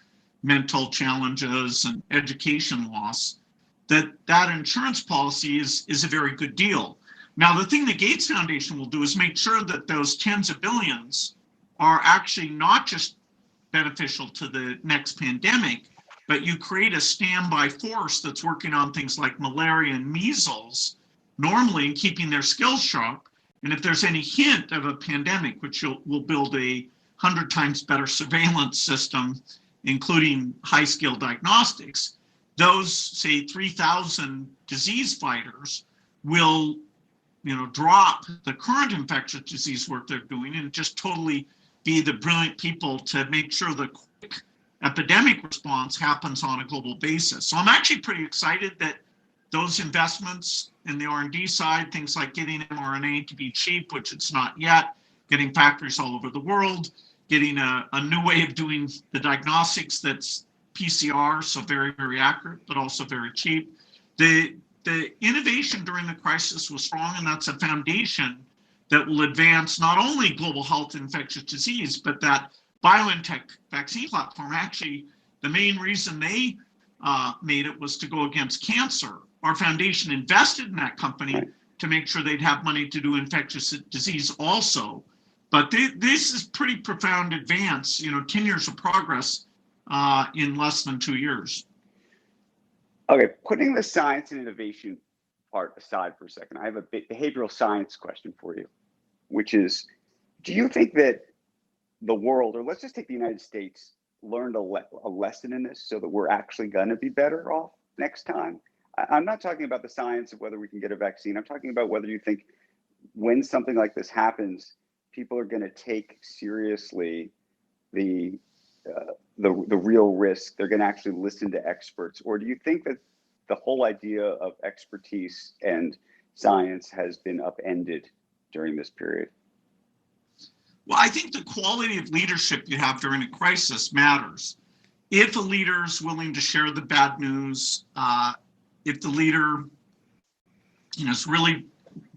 mental challenges and education loss, that insurance policy is a very good deal. Now, the thing the Gates Foundation will do is make sure that those tens of billions are actually not just beneficial to the next pandemic, but you create a standby force that's working on things like malaria and measles normally and keeping their skills sharp. And if there's any hint of a pandemic, which we'll build a 100 times better surveillance system, including high-scale diagnostics, those, say, 3,000 disease fighters will, drop the current infectious disease work they're doing and just totally be the brilliant people to make sure the quick epidemic response happens on a global basis. So I'm actually pretty excited that those investments in the R&D side, things like getting mRNA to be cheap, which it's not yet, getting factories all over the world, getting a new way of doing the diagnostics that's PCR, so very, very accurate, but also very cheap. The innovation during the crisis was strong, and that's a foundation that will advance not only global health and infectious disease, but that BioNTech vaccine platform. Actually, the main reason they made it was to go against cancer. Our foundation invested in that company to make sure they'd have money to do infectious disease also. But this is pretty profound advance, 10 years of progress in less than 2 years. Okay, putting the science and innovation part aside for a second, I have a behavioral science question for you, which is, do you think that the world, or let's just take the United States, learned a lesson in this so that we're actually going to be better off next time? I'm not talking about the science of whether we can get a vaccine. I'm talking about whether you think when something like this happens, people are going to take seriously the real risk. They're going to actually listen to experts, or do you think that the whole idea of expertise and science has been upended during this period? Well, I think the quality of leadership you have during a crisis matters. If a leader is willing to share the bad news, if the leader is really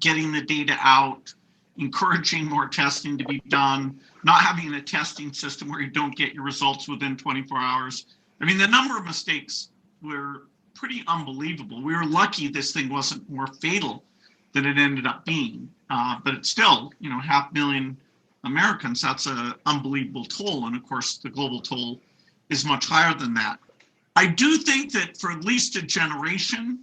getting the data out, encouraging more testing to be done, not having a testing system where you don't get your results within 24 hours. I mean, the number of mistakes were pretty unbelievable. We were lucky this thing wasn't more fatal than it ended up being. But it's still, 500,000 Americans, that's an unbelievable toll. And of course, the global toll is much higher than that. I do think that for at least a generation,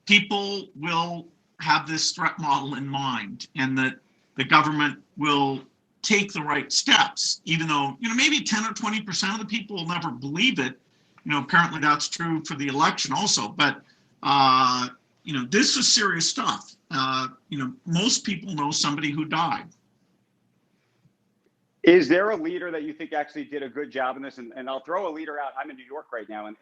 people will have this threat model in mind, and that the government will take the right steps, even though, maybe 10 or 20% of the people will never believe it. Apparently that's true for the election also, but, this is serious stuff. Most people know somebody who died. Is there a leader that you think actually did a good job in this? And I'll throw a leader out. I'm in New York right now, and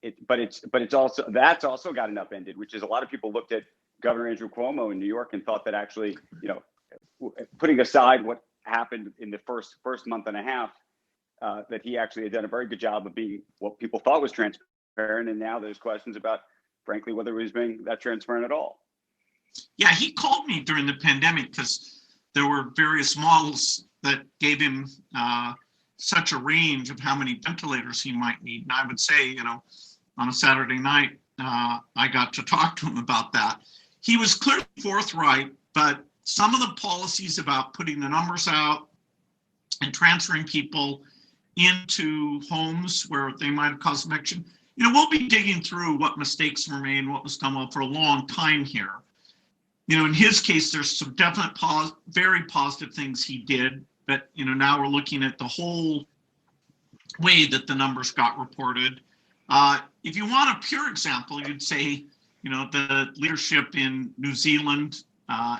it's also, that's also gotten upended, which is a lot of people looked at Governor Andrew Cuomo in New York and thought that actually, putting aside what happened in the first month and a half, that he actually had done a very good job of being what people thought was transparent. And now there's questions about, frankly, whether he was being that transparent at all. Yeah, he called me during the pandemic because there were various models that gave him such a range of how many ventilators he might need. And I would say, on a Saturday night, I got to talk to him about that. He was clearly forthright, but some of the policies about putting the numbers out and transferring people into homes where they might have caused infection, we'll be digging through what mistakes were made and what was done well for a long time here. In his case, there's some definite very positive things he did, but now we're looking at the whole way that the numbers got reported. If you want a pure example, you'd say, the leadership in New Zealand,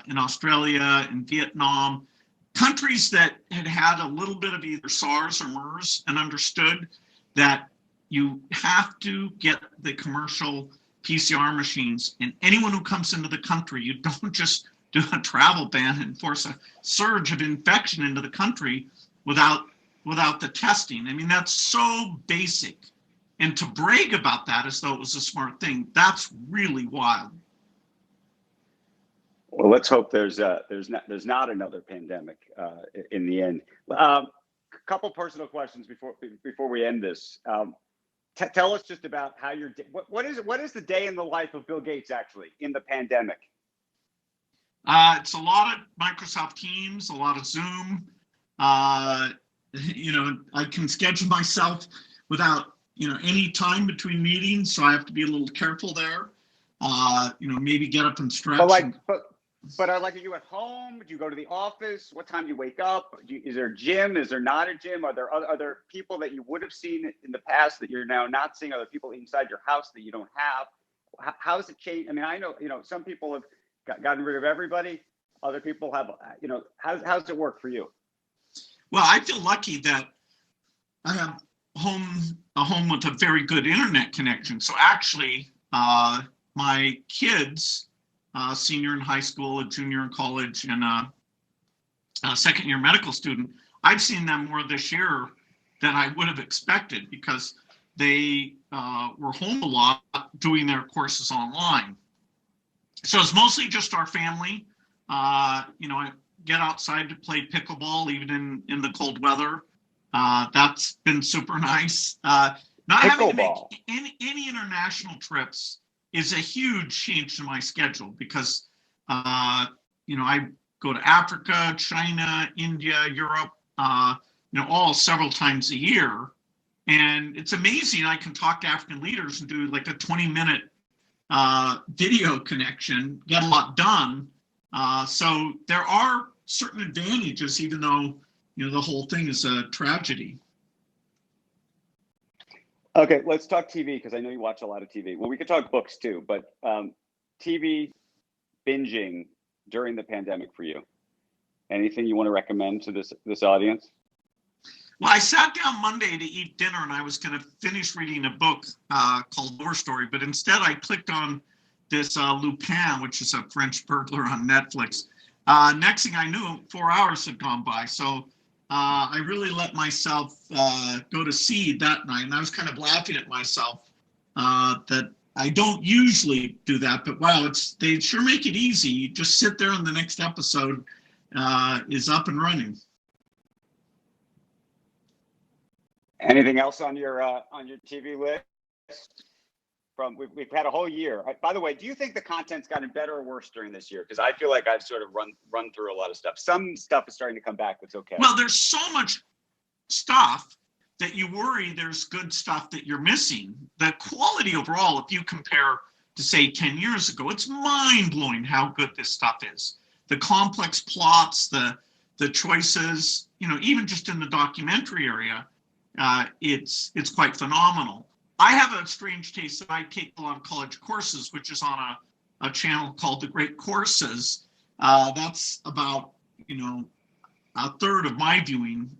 in Australia, in Vietnam, countries that had a little bit of either SARS or MERS and understood that you have to get the commercial PCR machines, and anyone who comes into the country, you don't just do a travel ban and force a surge of infection into the country without the testing. I mean, that's so basic. And to brag about that as though it was a smart thing, that's really wild. Well, let's hope there's not another pandemic in the end. Couple personal questions before we end this. Tell us just about how your what is the day in the life of Bill Gates actually in the pandemic? It's a lot of Microsoft Teams, a lot of Zoom. I can schedule myself without any time between meetings, so I have to be a little careful there. Maybe get up and stretch. But are you at home? Do you go to the office? What time do you wake up? Is there a gym? Is there not a gym? Are there people that you would have seen in the past that you're now not seeing? Are there people inside your house that you don't have? How has it changed? I mean, I know, some people have gotten rid of everybody. Other people have, how's it work for you? Well, I feel lucky that I have a home with a very good internet connection. So actually, my kids, senior in high school, a junior in college, and a second year medical student, I've seen them more this year than I would have expected because they were home a lot doing their courses online. So it's mostly just our family. I get outside to play pickleball even in the cold weather. That's been super nice. Not having to make any international trips is a huge change to my schedule because, I go to Africa, China, India, Europe, all several times a year. And it's amazing. I can talk to African leaders and do like a 20-minute video connection, get a lot done. So there are certain advantages, even though, the whole thing is a tragedy. Okay, let's talk TV because I know you watch a lot of TV. Well, we could talk books too, but TV binging during the pandemic for you. Anything you want to recommend to this audience? Well, I sat down Monday to eat dinner and I was going to finish reading a book called War Story, but instead I clicked on this Lupin, which is a French burglar on Netflix. Next thing I knew, 4 hours had gone by. So I really let myself go to seed that night. And I was kind of laughing at myself that I don't usually do that, but wow, they sure make it easy. You just sit there and the next episode is up and running. Anything else on your TV list? We've had a whole year. By the way, do you think the content's gotten better or worse during this year? Because I feel like I've sort of run through a lot of stuff. Some stuff is starting to come back. That's okay. Well, there's so much stuff that you worry there's good stuff that you're missing. The quality overall, if you compare to say 10 years ago, it's mind-blowing how good this stuff is. The complex plots, the choices, even just in the documentary area, it's quite phenomenal. I have a strange taste that I take a lot of college courses, which is on a channel called The Great Courses. That's about, a third of my viewing,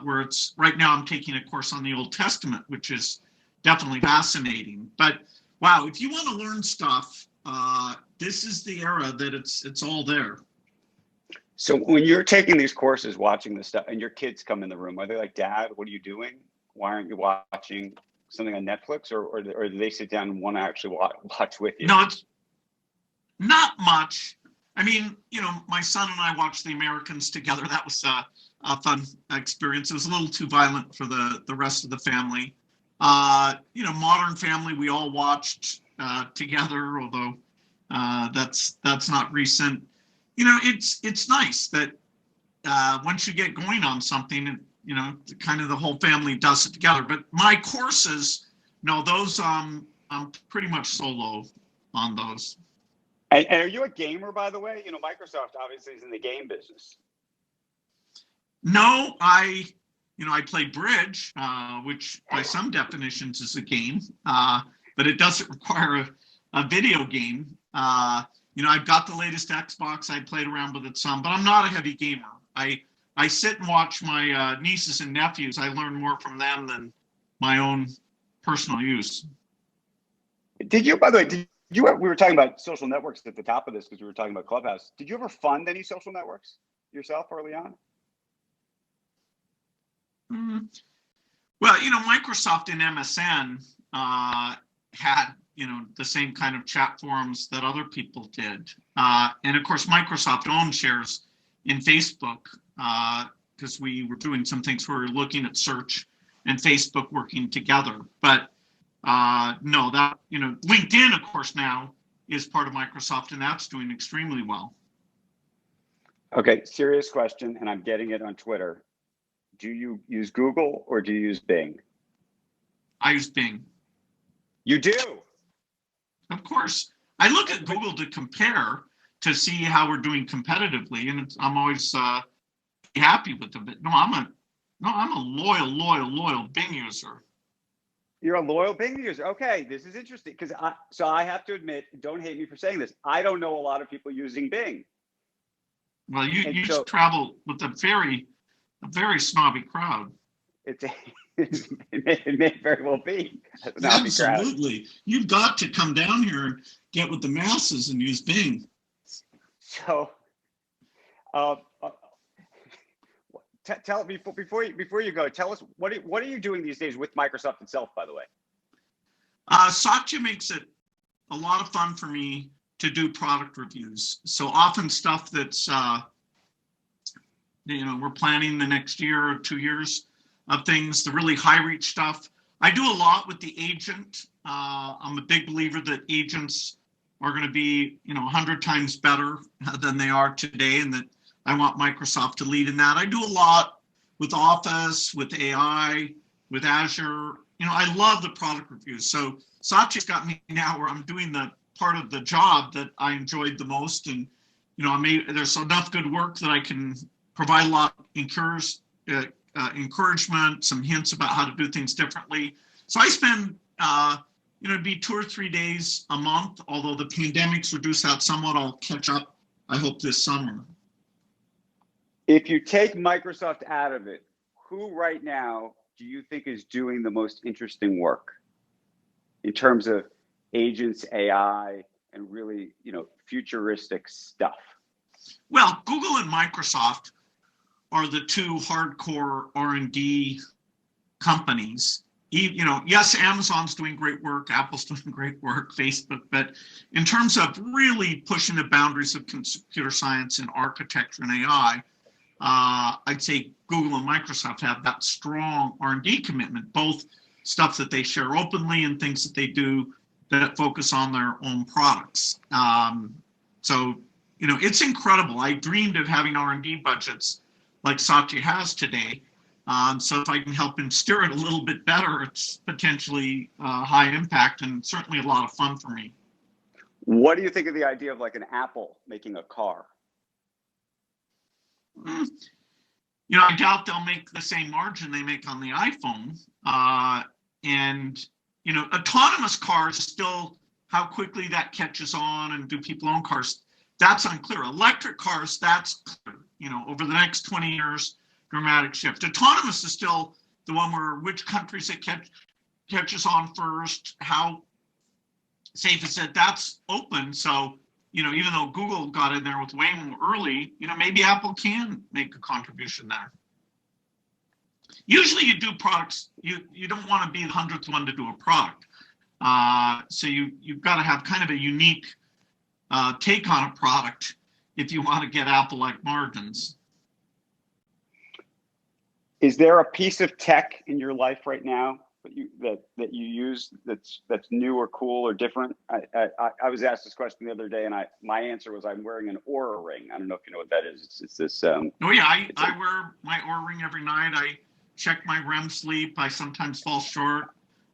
where it's right now I'm taking a course on the Old Testament, which is definitely fascinating. But wow, if you want to learn stuff, this is the era that it's all there. So when you're taking these courses, watching this stuff, and your kids come in the room, are they like, Dad, what are you doing? Why aren't you watching something on Netflix, or do they sit down and want to actually watch with you? No, it's not much. I mean, my son and I watched The Americans together. That was a fun experience. It was a little too violent for the rest of the family. Modern Family, we all watched together, although that's not recent. It's nice that once you get going on something, kind of the whole family does it together. But my courses, no, those I'm pretty much solo on those. And are you a gamer, by the way? Microsoft obviously is in the game business. No, I play bridge, which by some definitions is a game, but it doesn't require a video game. I've got the latest Xbox. I played around with it some, but I'm not a heavy gamer. I sit and watch my nieces and nephews. I learn more from them than my own personal use. By the way, we were talking about social networks at the top of this because we were talking about Clubhouse. Did you ever fund any social networks yourself early on? Well, Microsoft and MSN had, the same kind of chat forums that other people did. And of course, Microsoft owned shares in Facebook because we were doing some things where we were looking at search and Facebook working together. But no, that, LinkedIn, of course, now is part of Microsoft, and that's doing extremely well. Okay, serious question, and I'm getting it on Twitter. Do you use Google or do you use Bing? I use Bing. You do? Of course. I look at Google to compare to see how we're doing competitively, and I'm always happy with them. But no, I'm a loyal Bing user. You're a loyal Bing user. Okay, this is interesting because I have to admit, don't hate me for saying this, I don't know a lot of people using Bing. Well, you travel with a very snobby crowd. it may very well be. Absolutely. You've got to come down here and get with the masses and use Bing. So, tell me before you go. Tell us what are you doing these days with Microsoft itself? By the way, Satya makes it a lot of fun for me to do product reviews. So often stuff that's we're planning the next year or 2 years of things, the really high reach stuff. I do a lot with the agent. I'm a big believer that agents are going to be 100 times better than they are today, and that I want Microsoft to lead in that. I do a lot with Office, with AI, with Azure. I love the product reviews. So Satya's got me now where I'm doing the part of the job that I enjoyed the most, and there's enough good work that I can provide a lot of encouragement, some hints about how to do things differently. So I spend it'd be 2 or 3 days a month, although the pandemic's reduced that somewhat. I'll catch up, I hope, this summer. If you take Microsoft out of it, who right now do you think is doing the most interesting work in terms of agents, AI, and really, futuristic stuff? Well, Google and Microsoft are the two hardcore R&D companies. Yes, Amazon's doing great work, Apple's doing great work, Facebook, but in terms of really pushing the boundaries of computer science and architecture and AI, I'd say Google and Microsoft have that strong R&D commitment, both stuff that they share openly and things that they do that focus on their own products. So it's incredible. I dreamed of having R&D budgets like Satya has today. So if I can help him steer it a little bit better, it's potentially high impact and certainly a lot of fun for me. What do you think of the idea of like an Apple making a car? I doubt they'll make the same margin they make on the iPhone. And autonomous cars still, how quickly that catches on, and do people own cars? That's unclear. Electric cars, that's clear. Over the next 20 years, dramatic shift. Autonomous is still the one where which countries it catches on first, how safe is it? That's open. So, even though Google got in there with Waymo early, maybe Apple can make a contribution there. Usually you do products, you don't want to be the 100th one to do a product. So you've got to have kind of a unique take on a product if you want to get Apple-like margins. Is there a piece of tech in your life right now that you use that's new or cool or different? I was asked this question the other day, and my answer was I'm wearing an Oura ring. I don't know if you know what that is. It's this. Oh yeah, I wear my Oura ring every night. I check my REM sleep. I sometimes fall short.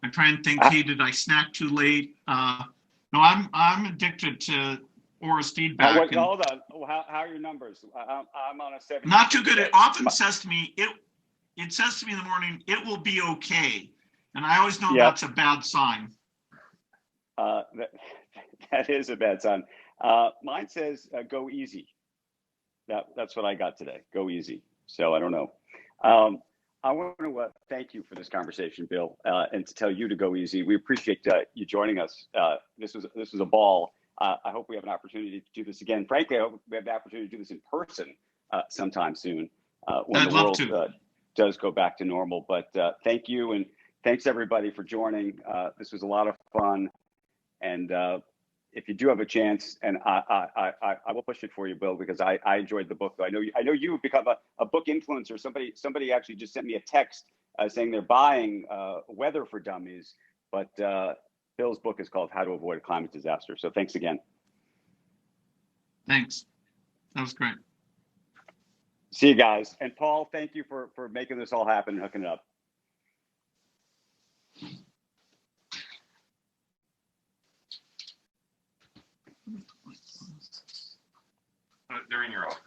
I try and think, hey, did I snack too late? No, I'm addicted to Aura's feedback. Hold on. How are your numbers? I'm on a 7. Not too good. It often says to me, it says to me in the morning, it will be okay. And I always know that's a bad sign. That is a bad sign. Mine says go easy. That's what I got today. Go easy. So I don't know. I want to thank you for this conversation, Bill, and to tell you to go easy. We appreciate you joining us. This was a ball. I hope we have an opportunity to do this again. Frankly, I hope we have the opportunity to do this in person sometime soon when the world does go back to normal. But thank you, and thanks everybody for joining. This was a lot of fun, and if you do have a chance, and I will push it for you, Bill, because I enjoyed the book. I know you've become a book influencer. Somebody actually just sent me a text saying they're buying Weather for Dummies, but Bill's book is called How to Avoid a Climate Disaster. So thanks again. Thanks. That was great. See you guys. And Paul, thank you for making this all happen and hooking it up. They're in your office.